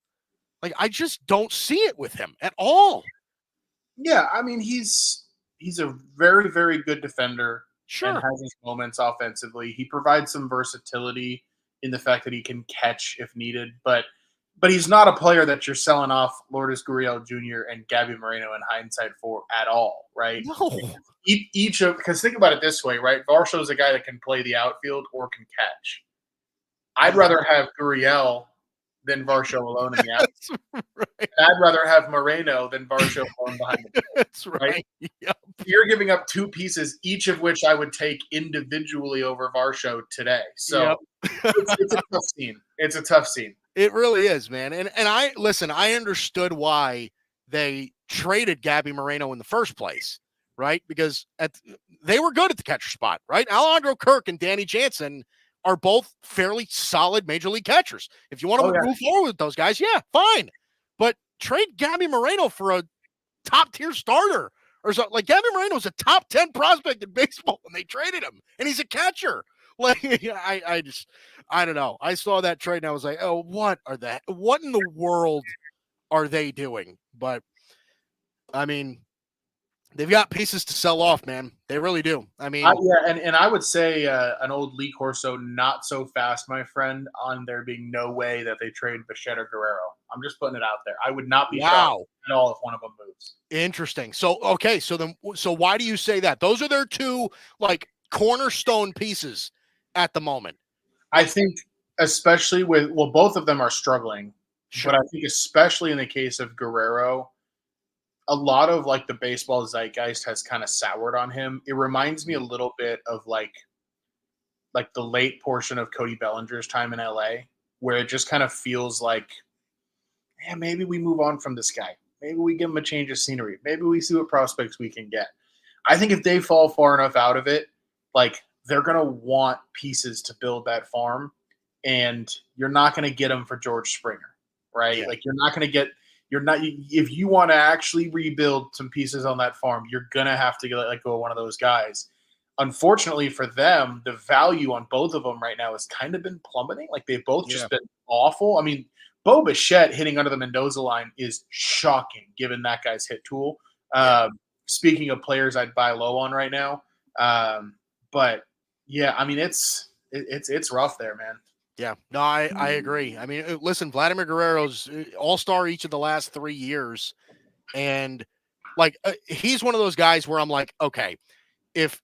Like, I just don't see it with him at all. Yeah, I mean, he's a very, very good defender. Sure. And has his moments offensively. He provides some versatility in the fact that he can catch if needed, but he's not a player that you're selling off Lourdes Gurriel Jr. and Gabby Moreno in hindsight for at all, right? No. Each of, because think about it this way, right? Varsho's a guy that can play the outfield or can catch. I'd rather have Gurriel than Varsho alone in the outfield. Right. I'd rather have Moreno than Varsho alone behind the plate. That's right. Yep. You're giving up two pieces, each of which I would take individually over Varsho today. So it's a tough scene. It's a tough scene. It really is, man. And I understood why they traded Gabby Moreno in the first place, right? Because they were good at the catcher spot, right? Alejandro Kirk and Danny Jansen are both fairly solid major league catchers. If you want to move forward with those guys, yeah, fine. But trade Gabby Moreno for a top tier starter or something. Like Gabby Moreno was a top 10 prospect in baseball when they traded him, and he's a catcher. Like I don't know. I saw that trade and I was like, oh, what in the world are they doing? But I mean, they've got pieces to sell off, man. They really do. I mean, and I would say an old Lee Corso, not so fast, my friend, on there being no way that they trade Bichette or Guerrero. I'm just putting it out there. I would not be shocked at all if one of them moves. Interesting. So, okay. So why do you say that? Those are their two like cornerstone pieces at the moment. I think especially both of them are struggling, sure. But I think especially in the case of Guerrero, a lot of like the baseball zeitgeist has kind of soured on him. It reminds me a little bit of like the late portion of Cody Bellinger's time in LA, where it just kind of feels like, yeah, maybe we move on from this guy. Maybe we give him a change of scenery. Maybe we see what prospects we can get. I think if they fall far enough out of it, like they're going to want pieces to build that farm, and you're not going to get them for George Springer, right? Yeah. Like if you want to actually rebuild some pieces on that farm, you're going to have to let go of one of those guys. Unfortunately for them, the value on both of them right now has kind of been plummeting. Like they've both just been awful. I mean, Bo Bichette hitting under the Mendoza line is shocking given that guy's hit tool. Speaking of players I'd buy low on right now. But yeah, I mean, it's rough there, man. Yeah, no, I agree. I mean, listen, Vladimir Guerrero's all-star each of the last 3 years. And like, he's one of those guys where I'm like, okay, if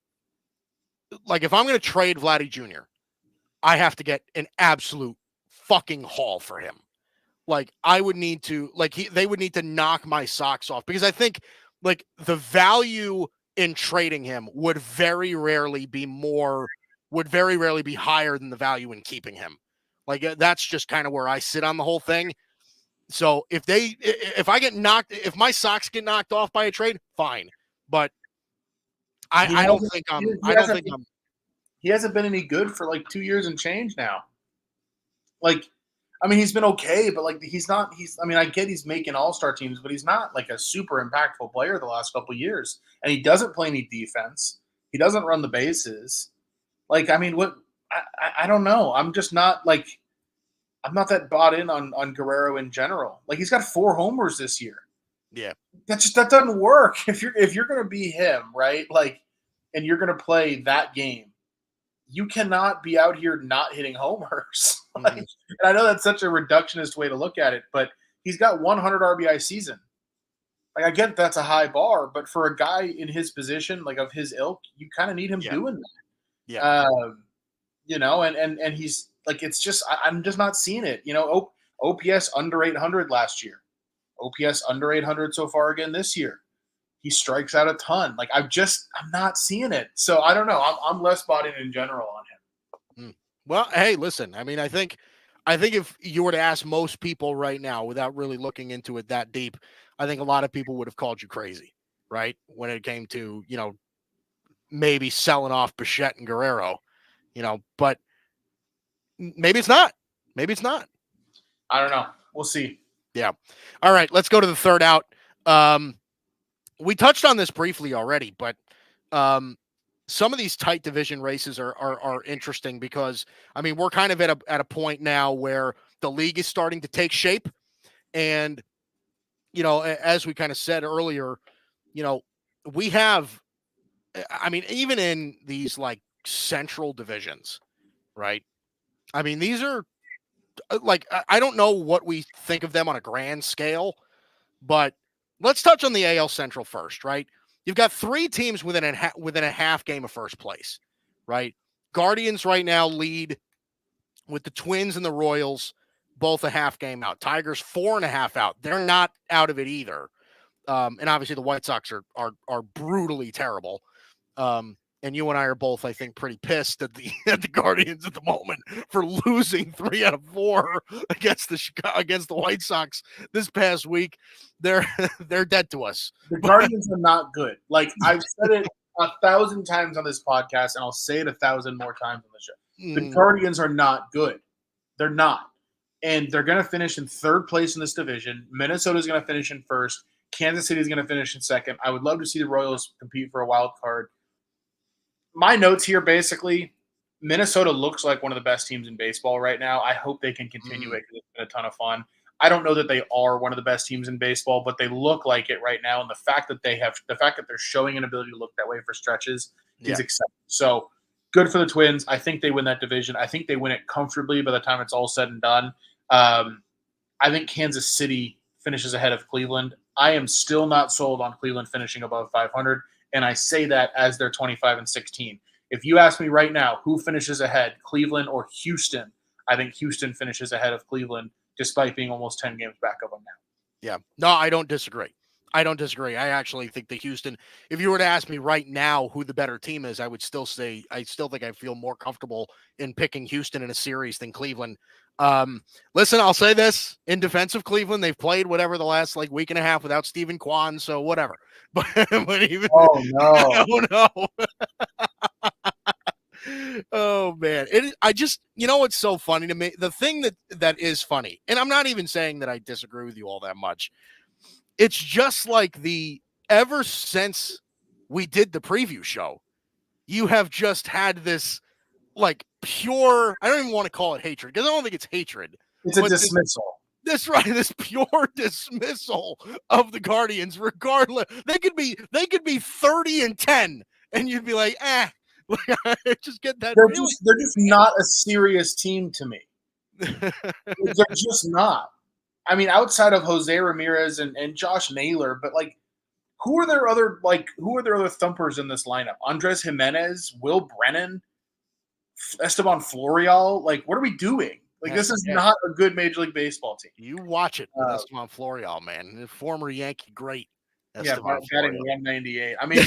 I'm going to trade Vladdy Jr., I have to get an absolute fucking haul for him. Like I would need to, they would need to knock my socks off, because I think like the value in trading him would very rarely be higher than the value in keeping him. Like that's just kind of where I sit on the whole thing. So if my socks get knocked off by a trade, fine. But I don't think he hasn't been any good for like 2 years and change now. Like, I mean, he's been okay, but like I get he's making all-star teams, but he's not like a super impactful player the last couple of years. And he doesn't play any defense. He doesn't run the bases. Like, I mean, I don't know. I'm just not like, I'm not that bought in on Guerrero in general. Like, he's got 4 homers this year. Yeah. That doesn't work. If you're going to be him, right? Like, and you're going to play that game, you cannot be out here not hitting homers. Like, and I know that's such a reductionist way to look at it, but he's got 100 RBI season. Like, I get that's a high bar, but for a guy in his position, like of his ilk, you kind of need him doing that. Yeah. And he's like, it's just I'm just not seeing it. OPS under 800 last year, OPS under 800 so far again this year. He strikes out a ton. Like I'm not seeing it. So I don't know. I'm less bought in general on him. Well, hey, listen. I mean, I think if you were to ask most people right now, without really looking into it that deep, I think a lot of people would have called you crazy, right? When it came to maybe selling off Bichette and Guerrero, but maybe it's not. Maybe it's not. I don't know. We'll see. Yeah. All right. Let's go to the third out. We touched on this briefly already, but some of these tight division races are interesting because, I mean, we're kind of at a point now where the league is starting to take shape. And, as we kind of said earlier, we have, I mean, even in these like central divisions, right? I mean, these are like, I don't know what we think of them on a grand scale, but let's touch on the AL Central first, right? You've got three teams within a half game of first place, right? Guardians right now lead with the Twins and the Royals, both a half game out. Tigers 4.5 out. They're not out of it either. And obviously the White Sox are brutally terrible. And you and I are both, I think, pretty pissed at the Guardians at the moment for losing 3 out of 4 against the White Sox this past week. They're dead to us. The Guardians are not good. Like I've said it 1,000 times on this podcast, and I'll say it 1,000 more times on the show. The Guardians are not good. They're not, and they're going to finish in third place in this division. Minnesota is going to finish in first. Kansas City is going to finish in second. I would love to see the Royals compete for a wild card. My notes here, basically, Minnesota looks like one of the best teams in baseball right now. I hope they can continue it because it's been a ton of fun. I don't know that they are one of the best teams in baseball, but they look like it right now. And the fact that they're showing an ability to look that way for stretches is exciting. So good for the Twins. I think they win that division. I think they win it comfortably by the time it's all said and done. I think Kansas City finishes ahead of Cleveland. I am still not sold on Cleveland finishing above 500. And I say that as they're 25-16. If you ask me right now, who finishes ahead, Cleveland or Houston? I think Houston finishes ahead of Cleveland, despite being almost 10 games back of them now. Yeah. No, I don't disagree. I actually think the Houston, if you were to ask me right now who the better team is, I would still say, I still think I feel more comfortable in picking Houston in a series than Cleveland. Listen, I'll say this in defense of Cleveland, they've played whatever the last like week and a half without Stephen Kwan. So whatever, but even, oh no, oh man. What's so funny to me, the thing that is funny, and I'm not even saying that I disagree with you all that much. It's just like ever since we did the preview show, you have just had this like pure, I don't even want to call it hatred because I don't think it's hatred. It's a dismissal. That's right. This pure dismissal of the Guardians, regardless. They could be 30-10 and you'd be like, just get that. They're just not a serious team to me. They're just not. I mean, outside of Jose Ramirez and Josh Naylor, but like, who are their other thumpers in this lineup? Andres Jimenez, Will Brennan, Esteban Florial. Like, what are we doing? Like, this is not a good Major League Baseball team. You watch it, Esteban Florial, man, the former Yankee great. Batting 198. I mean,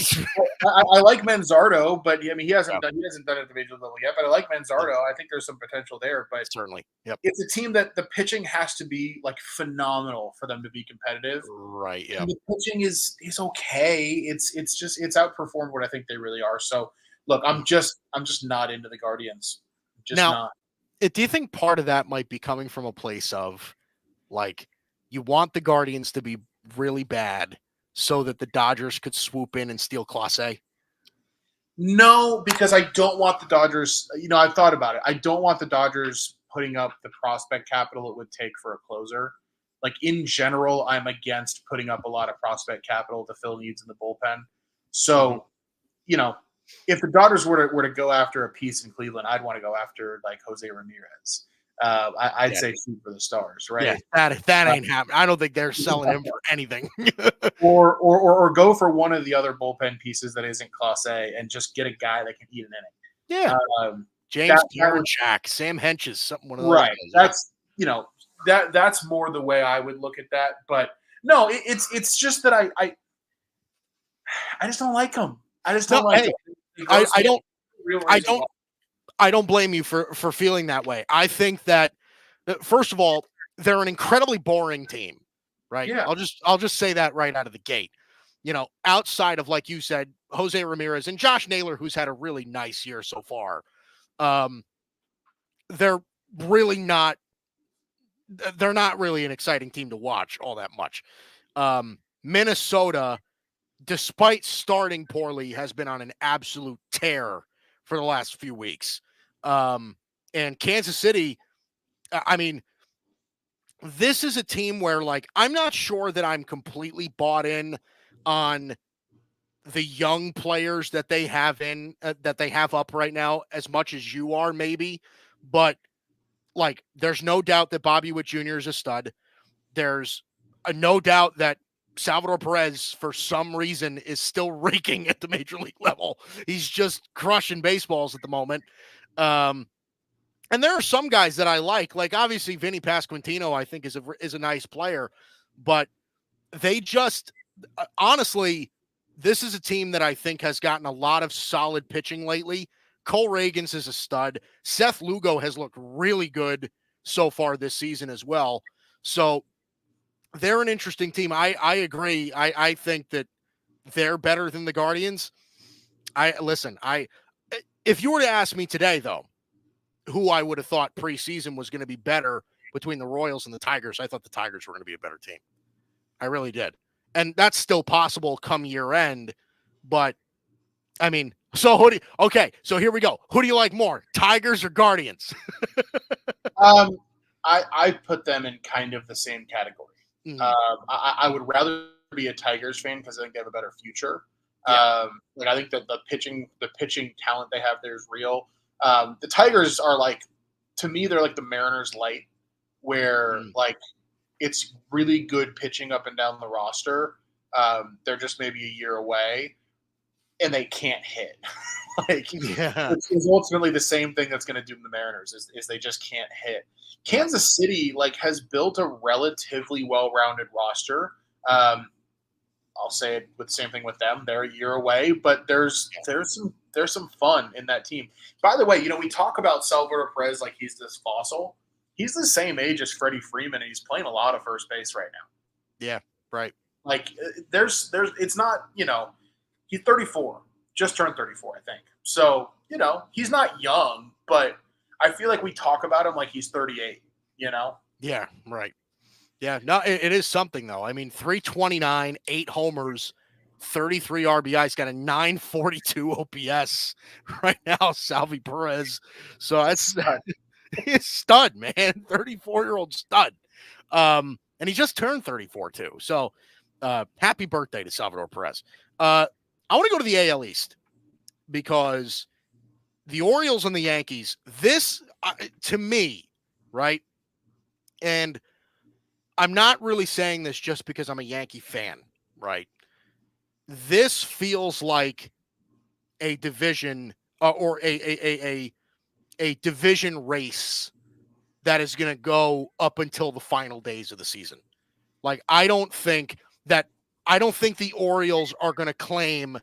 I like Manzardo, but I mean, he hasn't done it at the major level yet. But I like Manzardo. I think there's some potential there. But certainly, it's a team that the pitching has to be like phenomenal for them to be competitive. Right. Yeah. And the pitching is okay. It's outperformed what I think they really are. So look, I'm just not into the Guardians. Not. Do you think part of that might be coming from a place of like you want the Guardians to be really bad so that the Dodgers could swoop in and steal Class A? No, because I don't want the Dodgers. I've thought about it. I don't want the Dodgers putting up the prospect capital it would take for a closer. Like in general, I'm against putting up a lot of prospect capital to fill needs in the bullpen. So, if the Dodgers were to go after a piece in Cleveland, I'd want to go after like Jose Ramirez. I'd say shoot for the stars, right? Yeah, that ain't happening. I don't think they're selling him for anything. or go for one of the other bullpen pieces that isn't Class A and just get a guy that can eat an inning. Yeah, James Karinchak, Sam Henches, something one of those right. guys, yeah. That's more the way I would look at that. But no, it's just that I just don't like him. I just don't like him. I don't blame you for feeling that way. I think that first of all, they're an incredibly boring team, right? Yeah. I'll just say that right out of the gate. Outside of, like you said, Jose Ramirez and Josh Naylor, who's had a really nice year so far, they're not really an exciting team to watch all that much. Minnesota, despite starting poorly, has been on an absolute tear for the last few weeks. And Kansas City, I mean, this is a team where, like, I'm not sure that I'm completely bought in on the young players that they have up right now as much as you are, maybe. But, like, there's no doubt that Bobby Witt Jr. is a stud. There's no doubt that Salvador Perez, for some reason, is still raking at the major league level. He's just crushing baseballs at the moment. And there are some guys that I like obviously Vinny Pasquantino, I think is a nice player, but they just honestly, this is a team that I think has gotten a lot of solid pitching lately. Cole Reagans is a stud. Seth Lugo has looked really good so far this season as well. So they're an interesting team. I agree. I think that they're better than the Guardians. If you were to ask me today, though, who I would have thought preseason was going to be better between the Royals and the Tigers, I thought the Tigers were going to be a better team. I really did. And that's still possible come year end. But, I mean, so here we go. Who do you like more, Tigers or Guardians? I put them in kind of the same category. Mm-hmm. I would rather be a Tigers fan because I think they have a better future. Yeah. I think that the pitching talent they have there is real. The Tigers are to me, they're like the Mariners light, where it's really good pitching up and down the roster. They're just maybe a year away, and they can't hit. It's ultimately the same thing that's going to do the Mariners is they just can't hit. Kansas City has built a relatively well-rounded roster. I'll say it with the same thing with them. They're a year away, but there's some fun in that team. By the way, we talk about Salvador Perez like he's this fossil. He's the same age as Freddie Freeman, and he's playing a lot of first base right now. Yeah, right. It's not, he's 34, just turned 34, I think. So, he's not young, but I feel like we talk about him like he's 38, Yeah, right. Yeah, no, it is something, though. I mean, 329, 8 homers, 33 RBIs, got a 942 OPS right now, Salvi Perez. So that's he's a stud, man. 34-year-old stud. And he just turned 34, too. So happy birthday to Salvador Perez. I want to go to the AL East because the Orioles and the Yankees, this, to me, right, and I'm not really saying this just because I'm a Yankee fan, right? This feels like a division or a division race that is going to go up until the final days of the season. I don't think the Orioles are going to claim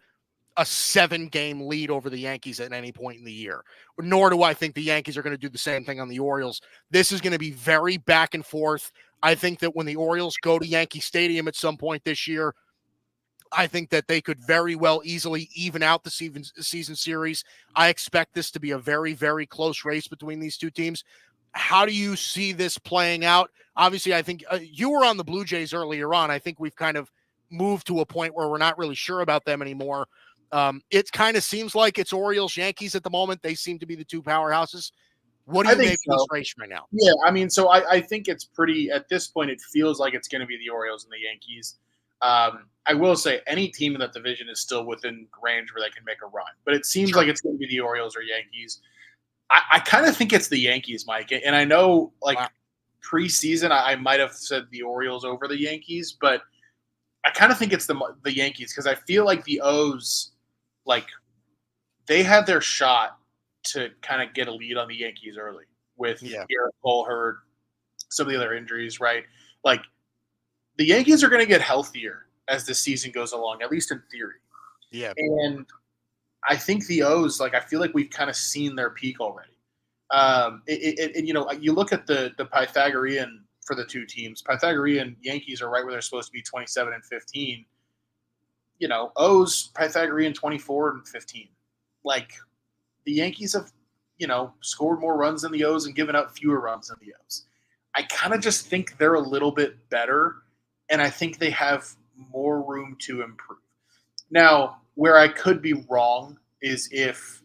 a 7-game lead over the Yankees at any point in the year, nor do I think the Yankees are going to do the same thing on the Orioles. This is going to be very back and forth. I think that when the Orioles go to Yankee Stadium at some point this year, I think that they could very well easily even out the season series. I expect this to be a very, very close race between these two teams. How do you see this playing out? Obviously, I think you were on the Blue Jays earlier on. I think we've kind of moved to a point where we're not really sure about them anymore. It kind of seems like it's Orioles, Yankees at the moment. They seem to be the two powerhouses. What do you make of this race right now? Yeah, I mean, so I think it's pretty, at this point, it feels like it's going to be the Orioles and the Yankees. I will say any team in that division is still within range where they can make a run. But it seems like it's going to be the Orioles or Yankees. I kind of think it's the Yankees, Mike. And I know, like, Wow. preseason, I might have said the Orioles over the Yankees, but I kind of think it's the Yankees because I feel like the O's, like, they had their shot to kind of get a lead on the Yankees early with Garrett Cole hurt, some of the other injuries, right? Like, the Yankees are going to get healthier as the season goes along, at least in theory. Yeah. And I think the O's, like, I feel like we've kind of seen their peak already. And you look at the Pythagorean for the two teams. Pythagorean Yankees are right where they're supposed to be, 27 and 15. O's Pythagorean 24 and 15. Like, the Yankees have, scored more runs than the O's and given up fewer runs than the O's. I kind of just think they're a little bit better, and I think they have more room to improve. Now, where I could be wrong is if,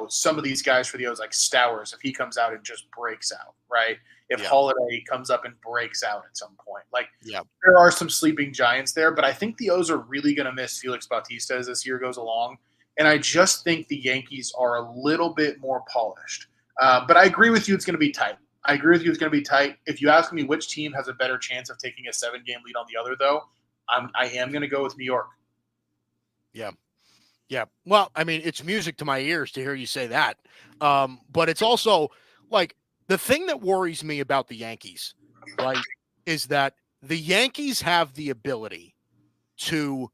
some of these guys for the O's, like Stowers, if he comes out and just breaks out, right? If Holiday comes up and breaks out at some point. Like, there are some sleeping giants there, but I think the O's are really going to miss Felix Bautista as this year goes along. And I just think the Yankees are a little bit more polished. But I agree with you, it's going to be tight. If you ask me which team has a better chance of taking a 7-game lead on the other, though, I am going to go with New York. Yeah. Yeah. Well, I mean, it's music to my ears to hear you say that. But it's also, like, the thing that worries me about the Yankees, right, is that the Yankees have the ability to,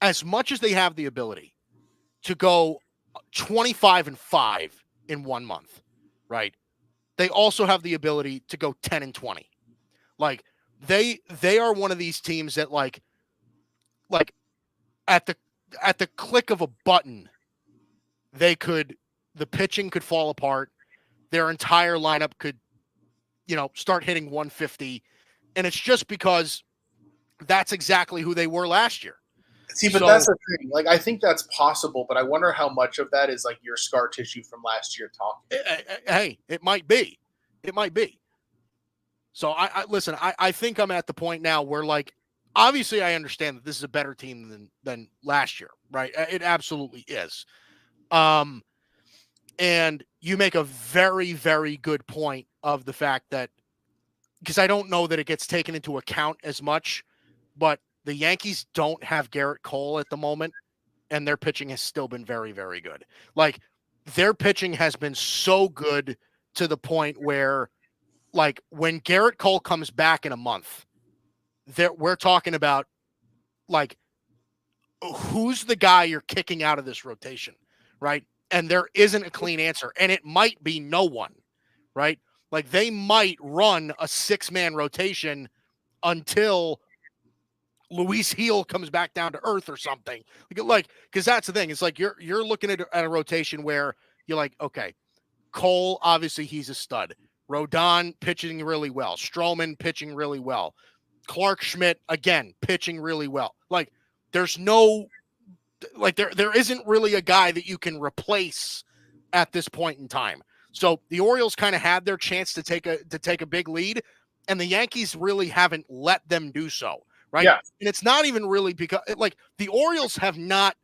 as much as they have the ability to go 25-5 in 1 month, right? They also have the ability to go 10-20. Like, they are one of these teams that, like at the click of a button, the pitching could fall apart. Their entire lineup could, start hitting 150. And it's just because that's exactly who they were last year. See, but that's the thing. Like, I think that's possible, but I wonder how much of that is, like, your scar tissue from last year talking. Hey, it might be. So listen, I think I'm at the point now where, like, obviously I understand that this is a better team than last year, right? It absolutely is. And you make a very, very good point of the fact that, because I don't know that it gets taken into account as much, but the Yankees don't have Garrett Cole at the moment, and their pitching has still been very, very good. Like, their pitching has been so good to the point where, like, when Garrett Cole comes back in a month, we're talking about, like, who's the guy you're kicking out of this rotation, right? And there isn't a clean answer, and it might be no one, right? Like, they might run a 6-man rotation until Luis Heel comes back down to earth or something. Like, because that's the thing. It's like you're looking at a rotation where you're like, okay, Cole, obviously he's a stud. Rodon pitching really well. Stroman pitching really well. Clark Schmidt, again, pitching really well. Like, there's no, like, there isn't really a guy that you can replace at this point in time. So the Orioles kind of had their chance to take a big lead, and the Yankees really haven't let them do so, right? Yeah. And it's not even really because, like, the Orioles have not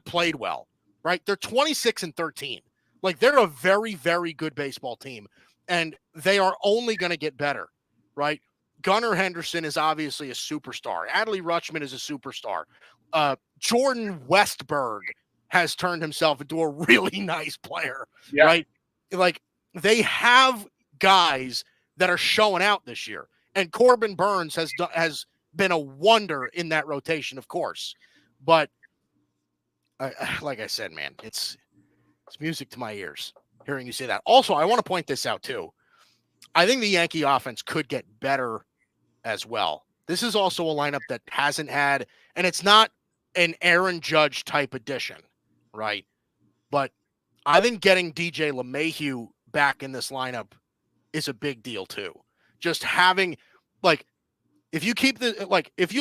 played well, right? They're 26-13. Like, they're a very, very good baseball team, and they are only going to get better, right? Gunnar Henderson is obviously a superstar. Adley Rutschman is a superstar. Jordan Westberg has turned himself into a really nice player, right? Like, they have guys that are showing out this year, and Corbin Burns has been a wonder in that rotation, of course. But like I said, man, it's music to my ears hearing you say that. Also, I want to point this out too. I think the Yankee offense could get better as well. This is also a lineup that hasn't had, and it's not an Aaron Judge type addition, right? But I think getting DJ LeMahieu back in this lineup is a big deal too. Just having, like, if you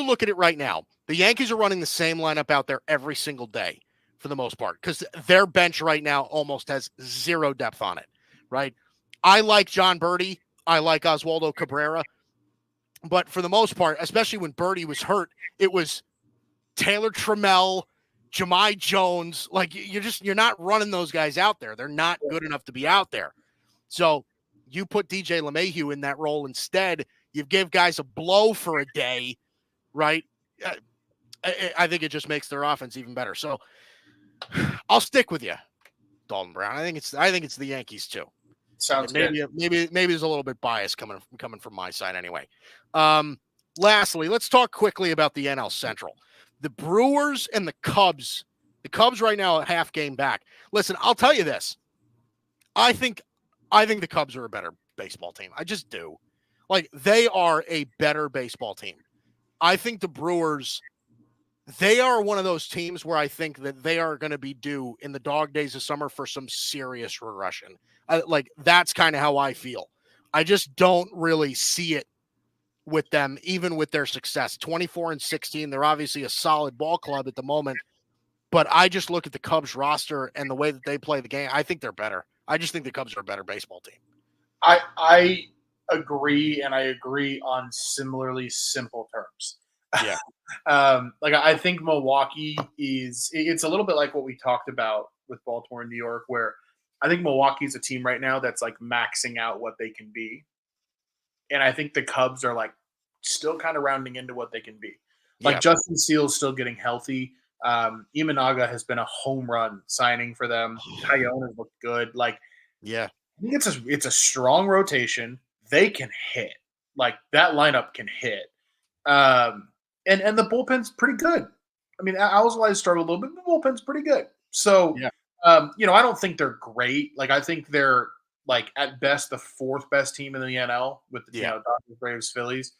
look at it right now, the Yankees are running the same lineup out there every single day for the most part, because their bench right now almost has zero depth on it, right? I like John Birdie. I like Oswaldo Cabrera. But for the most part, especially when Birdie was hurt, it was Taylor Trammell, Jahmai Jones. Like you're not running those guys out there. They're not good enough to be out there. So you put DJ LeMahieu in that role instead. You give guys a blow for a day, right? I think it just makes their offense even better. So I'll stick with you, Dalton Brown. I think it's the Yankees too. Sounds maybe good. maybe there's a little bit bias coming from my side anyway. Lastly, let's talk quickly about the NL Central. The Brewers and the Cubs. The Cubs right now a half game back. Listen, I'll tell you this. I think the Cubs are a better baseball team. I just do. Like they are a better baseball team. I think the Brewers, they are one of those teams where I think that they are going to be due in the dog days of summer for some serious regression. Like that's kind of how I feel. I just don't really see it with them, even with their success. 24-16, they're obviously a solid ball club at the moment, but I just look at the Cubs roster and the way that they play the game. I think they're better. I just think the Cubs are a better baseball team. I agree, and I agree on similarly simple terms. Yeah. Like I think Milwaukee it's a little bit like what we talked about with Baltimore and New York, where I think Milwaukee's a team right now that's like maxing out what they can be. And I think the Cubs are like still kind of rounding into what they can be. Like Justin Steele's still getting healthy. Imanaga has been a home run signing for them. Tyone has looked good. Like, yeah, I think it's a strong rotation. They can hit. Like that lineup can hit. And the bullpen's pretty good. I mean, Alzolay struggled a little bit, but the bullpen's pretty good. So, I don't think they're great. Like, I think they're like at best the fourth best team in the NL with the Dodgers, Braves, Phillies.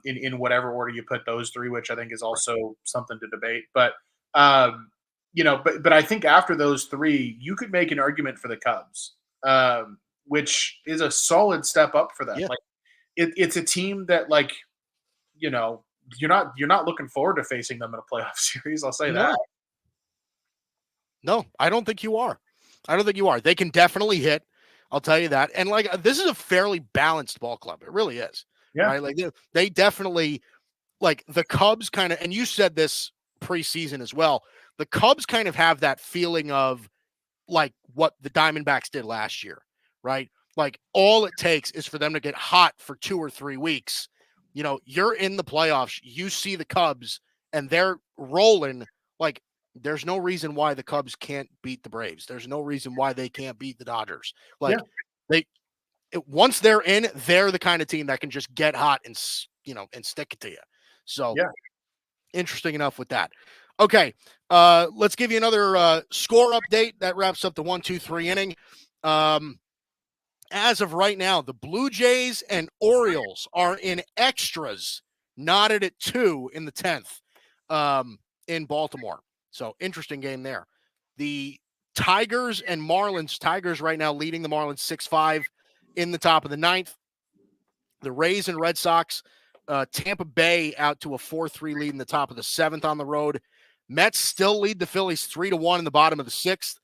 In whatever order you put those three, which I think is also something to debate. But but I think after those three, you could make an argument for the Cubs, which is a solid step up for them. Yeah. Like it's a team that you're not looking forward to facing them in a playoff series. I'll say that. No, I don't think you are. They can definitely hit. I'll tell you that. And this is a fairly balanced ball club. It really is. Yeah. Right. Like they definitely, like the Cubs kind of, and you said this preseason as well. The Cubs kind of have that feeling of like what the Diamondbacks did last year, right? Like all it takes is for them to get hot for 2 or 3 weeks. You're in the playoffs. You see the Cubs and they're rolling. Like there's no reason why the Cubs can't beat the Braves. There's no reason why they can't beat the Dodgers. Like once they're in, they're the kind of team that can just get hot and stick it to you. So interesting enough with that. Okay, let's give you another score update that wraps up the 1-2-3 inning. As of right now, the Blue Jays and Orioles are in extras, knotted at 2 in the 10th in Baltimore. So interesting game there. The Tigers and Marlins. Tigers right now leading the Marlins 6-5 in the top of the 9th. The Rays and Red Sox. Tampa Bay out to a 4-3 lead in the top of the 7th on the road. Mets still lead the Phillies 3-1 in the bottom of the 6th.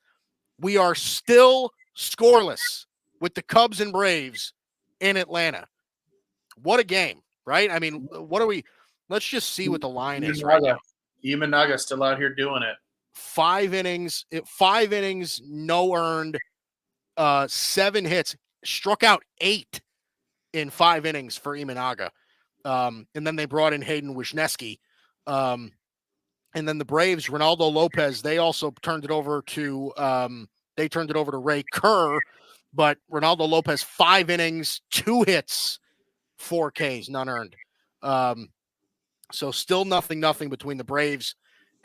We are still scoreless with the Cubs and Braves in Atlanta. What a game, right? I mean, let's just see what the line is right now. Imanaga still out here doing it. 5 innings, no earned, 7 hits, struck out 8 in 5 innings for Imanaga. And then they brought in Hayden Wisniewski. And then the Braves, Ronaldo Lopez, they also turned it over to Ray Kerr, but Ronaldo Lopez 5 innings, 2 hits, 4 Ks, none earned. So still nothing between the Braves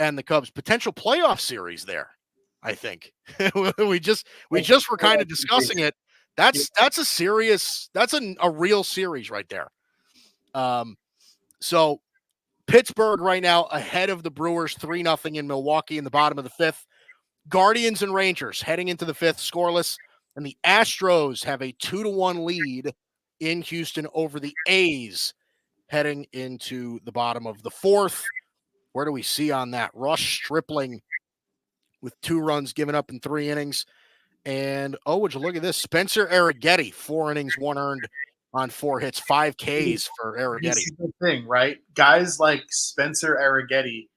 and the Cubs. Potential playoff series there, I think. we just were kind of discussing it. That's a real series right there. So Pittsburgh right now ahead of the Brewers 3-0 in Milwaukee in the bottom of the 5th. Guardians and Rangers heading into the 5th scoreless, and the Astros have a 2-1 lead in Houston over the A's heading into the bottom of the 4th. Where do we see on that? Rush Stripling with 2 runs given up in 3 innings. And, would you look at this? Spencer Arrighetti, 4 innings, 1 earned on 4 hits, 5 Ks for Arrighetti. This is the thing, right? Guys like Spencer Arrighetti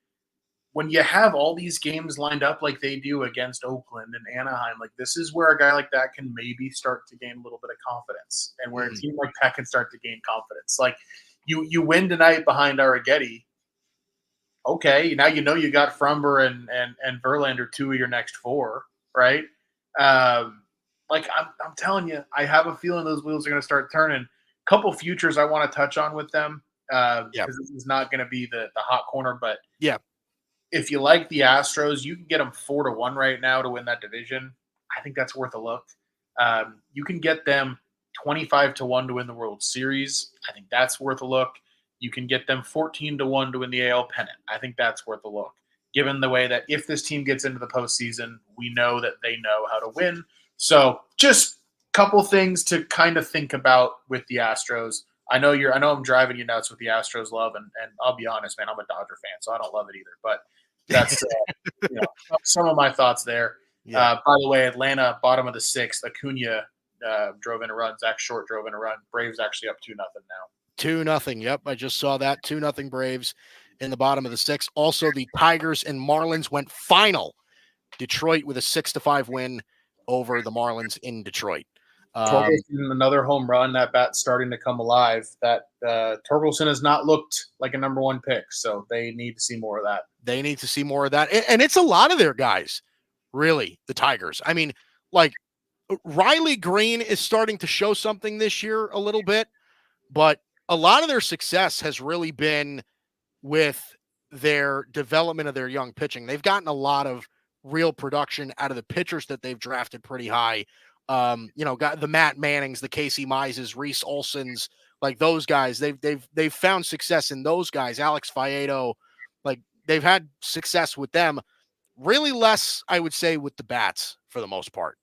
when you have all these games lined up like they do against Oakland and Anaheim, like this is where a guy like that can maybe start to gain a little bit of confidence, and where a team like that can start to gain confidence. Like you win tonight behind Arrighetti. Okay, now you know you got Fromber and Verlander, two of your next four, right? Like I'm telling you, I have a feeling those wheels are going to start turning. Couple futures I want to touch on with them because this is not going to be the hot corner, but Yeah. if you like the Astros, you can get them 4-1 right now to win that division. I think that's worth a look. You can get them 25-1 to win the World Series. I think that's worth a look. You can get them 14-1 to win the AL pennant. I think that's worth a look, given the way that if this team gets into the postseason, we know that they know how to win. So just a couple things to kind of think about with the Astros. I know I'm driving you nuts with the Astros love, and I'll be honest, man, I'm a Dodger fan, so I don't love it either. But that's some of my thoughts there. Yeah. By the way, Atlanta, bottom of the sixth. Acuna drove in a run. Zach Short drove in a run. Braves actually up 2-0 now. 2-0. Yep, I just saw that. 2-0 Braves in the bottom of the sixth. Also, the Tigers and Marlins went final. Detroit with a 6-5 win over the Marlins in Detroit. Another home run. That bat's starting to come alive. That Torkelson has not looked like a number one pick, so they need to see more of that. They need to see more of that. And it's a lot of their guys, really, the Tigers. I mean, like, Riley Green is starting to show something this year a little bit, but a lot of their success has really been with their development of their young pitching. They've gotten a lot of real production out of the pitchers that they've drafted pretty high. Got the Matt Mannings, the Casey Mizes, Reese Olsons, like those guys. They've found success in those guys. Alex Faedo, like they've had success with them. Really less, I would say, with the bats for the most part.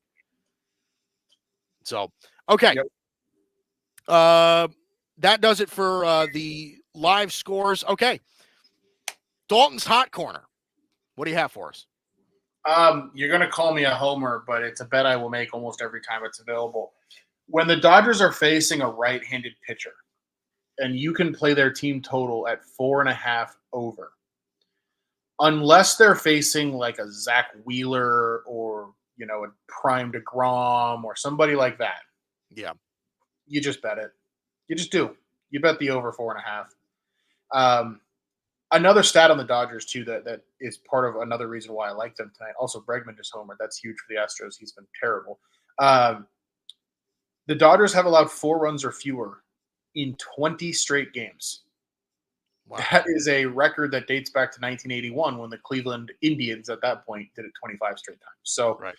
So, okay. Yep. That does it for the live scores. Okay. Dalton's Hot Corner. What do you have for us? You're going to call me a homer, but it's a bet I will make almost every time it's available. When the Dodgers are facing a right-handed pitcher, and you can play their team total at 4.5 over, unless they're facing like a Zach Wheeler or a Prime DeGrom or somebody like that. Yeah, you just bet it. You just do. You bet the over 4.5. Another stat on the Dodgers too that is part of another reason why I like them tonight. Also, Bregman just homered. That's huge for the Astros. He's been terrible. The Dodgers have allowed 4 runs or fewer in 20 straight games. Wow. That is a record that dates back to 1981 when the Cleveland Indians at that point did it 25 straight times. So, right.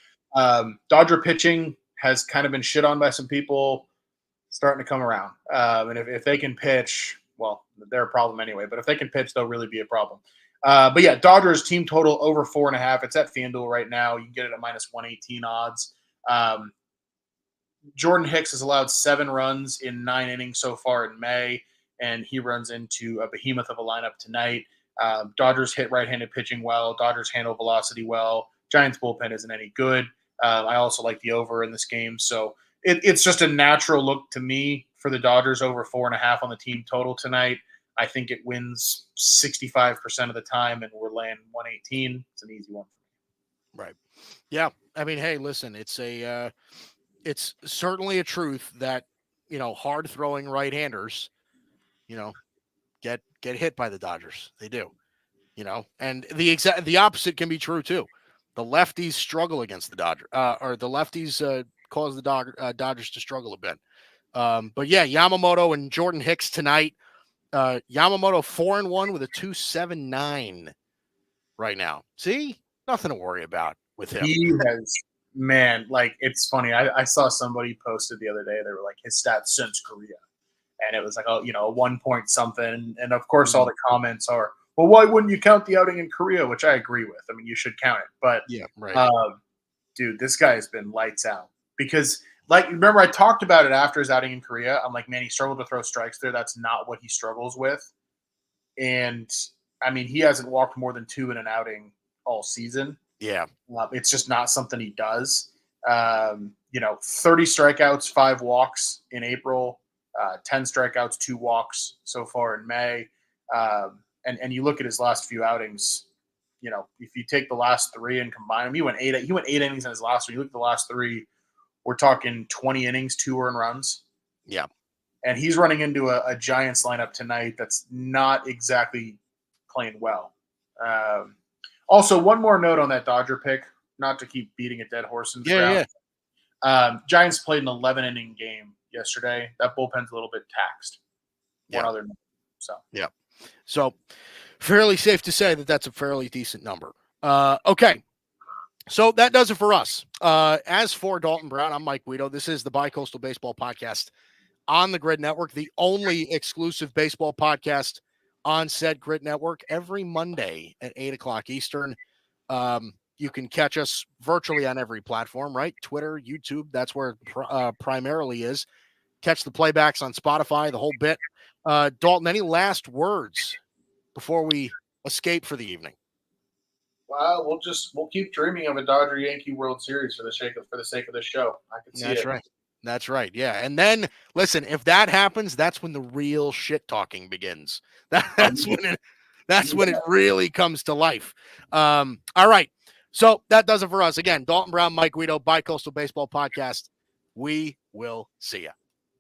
Dodger pitching has kind of been shit on by some people, starting to come around. And if they can pitch, well, they're a problem anyway. But if they can pitch, they'll really be a problem. But yeah, Dodgers team total over 4.5. It's at FanDuel right now. You can get it at -118 odds. Jordan Hicks has allowed 7 runs in 9 innings so far in May, and he runs into a behemoth of a lineup tonight. Dodgers hit right-handed pitching well. Dodgers handle velocity well. Giants bullpen isn't any good. I also like the over in this game. So it's just a natural look to me for the Dodgers over 4.5 on the team total tonight. I think it wins 65% of the time, and we're laying 118. It's an easy one for me. Right. Yeah. I mean, hey, listen, it's certainly a truth that, hard throwing right-handers, get hit by the Dodgers. They do, and the opposite can be true too. The lefties struggle against the Dodgers, or the lefties cause the Dodgers to struggle a bit. But yeah, Yamamoto and Jordan Hicks tonight. Yamamoto 4-1 with a 2.79 right now. See, nothing to worry about with him. He has, man, like it's funny. I saw somebody posted the other day. They were like his stats since Korea, and it was like, oh, 1 point something. And of course, all the comments are, well, why wouldn't you count the outing in Korea? Which I agree with. I mean, you should count it. But yeah, right. Dude, this guy has been lights out because. Like, remember I talked about it after his outing in Korea. I'm like, man, he struggled to throw strikes there. That's not what he struggles with. And, I mean, he hasn't walked more than 2 in an outing all season. Yeah. It's just not something he does. 30 strikeouts, 5 walks in April, 10 strikeouts, 2 walks so far in May. And you look at his last few outings, if you take the last three and combine them, he went eight innings in his last one. You look at the last three, we're talking 20 innings, 2 earned runs. Yeah. And he's running into a Giants lineup tonight that's not exactly playing well. Also, one more note on that Dodger pick, not to keep beating a dead horse in the ground. Yeah. Giants played an 11-inning game yesterday. That bullpen's a little bit taxed. Yeah. One other note. Yeah. So fairly safe to say that that's a fairly decent number. Okay. So that does it for us. As for Dalton Brown, I'm Mike Guido. This is the Bicoastal Baseball Podcast on the Grid Network, the only exclusive baseball podcast on said Grid Network every Monday at 8 o'clock Eastern. You can catch us virtually on every platform, right? Twitter, YouTube, that's where it primarily is. Catch the playbacks on Spotify, the whole bit. Dalton, any last words before we escape for the evening? Well, we'll keep dreaming of a Dodger Yankee World Series for the sake of this show. I can see That's it. right. That's right. Yeah. And then listen, if that happens, that's when the real shit talking begins. That's when it really comes to life. All right. So that does it for us. Again, Dalton Brown, Mike Guido, Bicoastal Baseball Podcast. We will see you.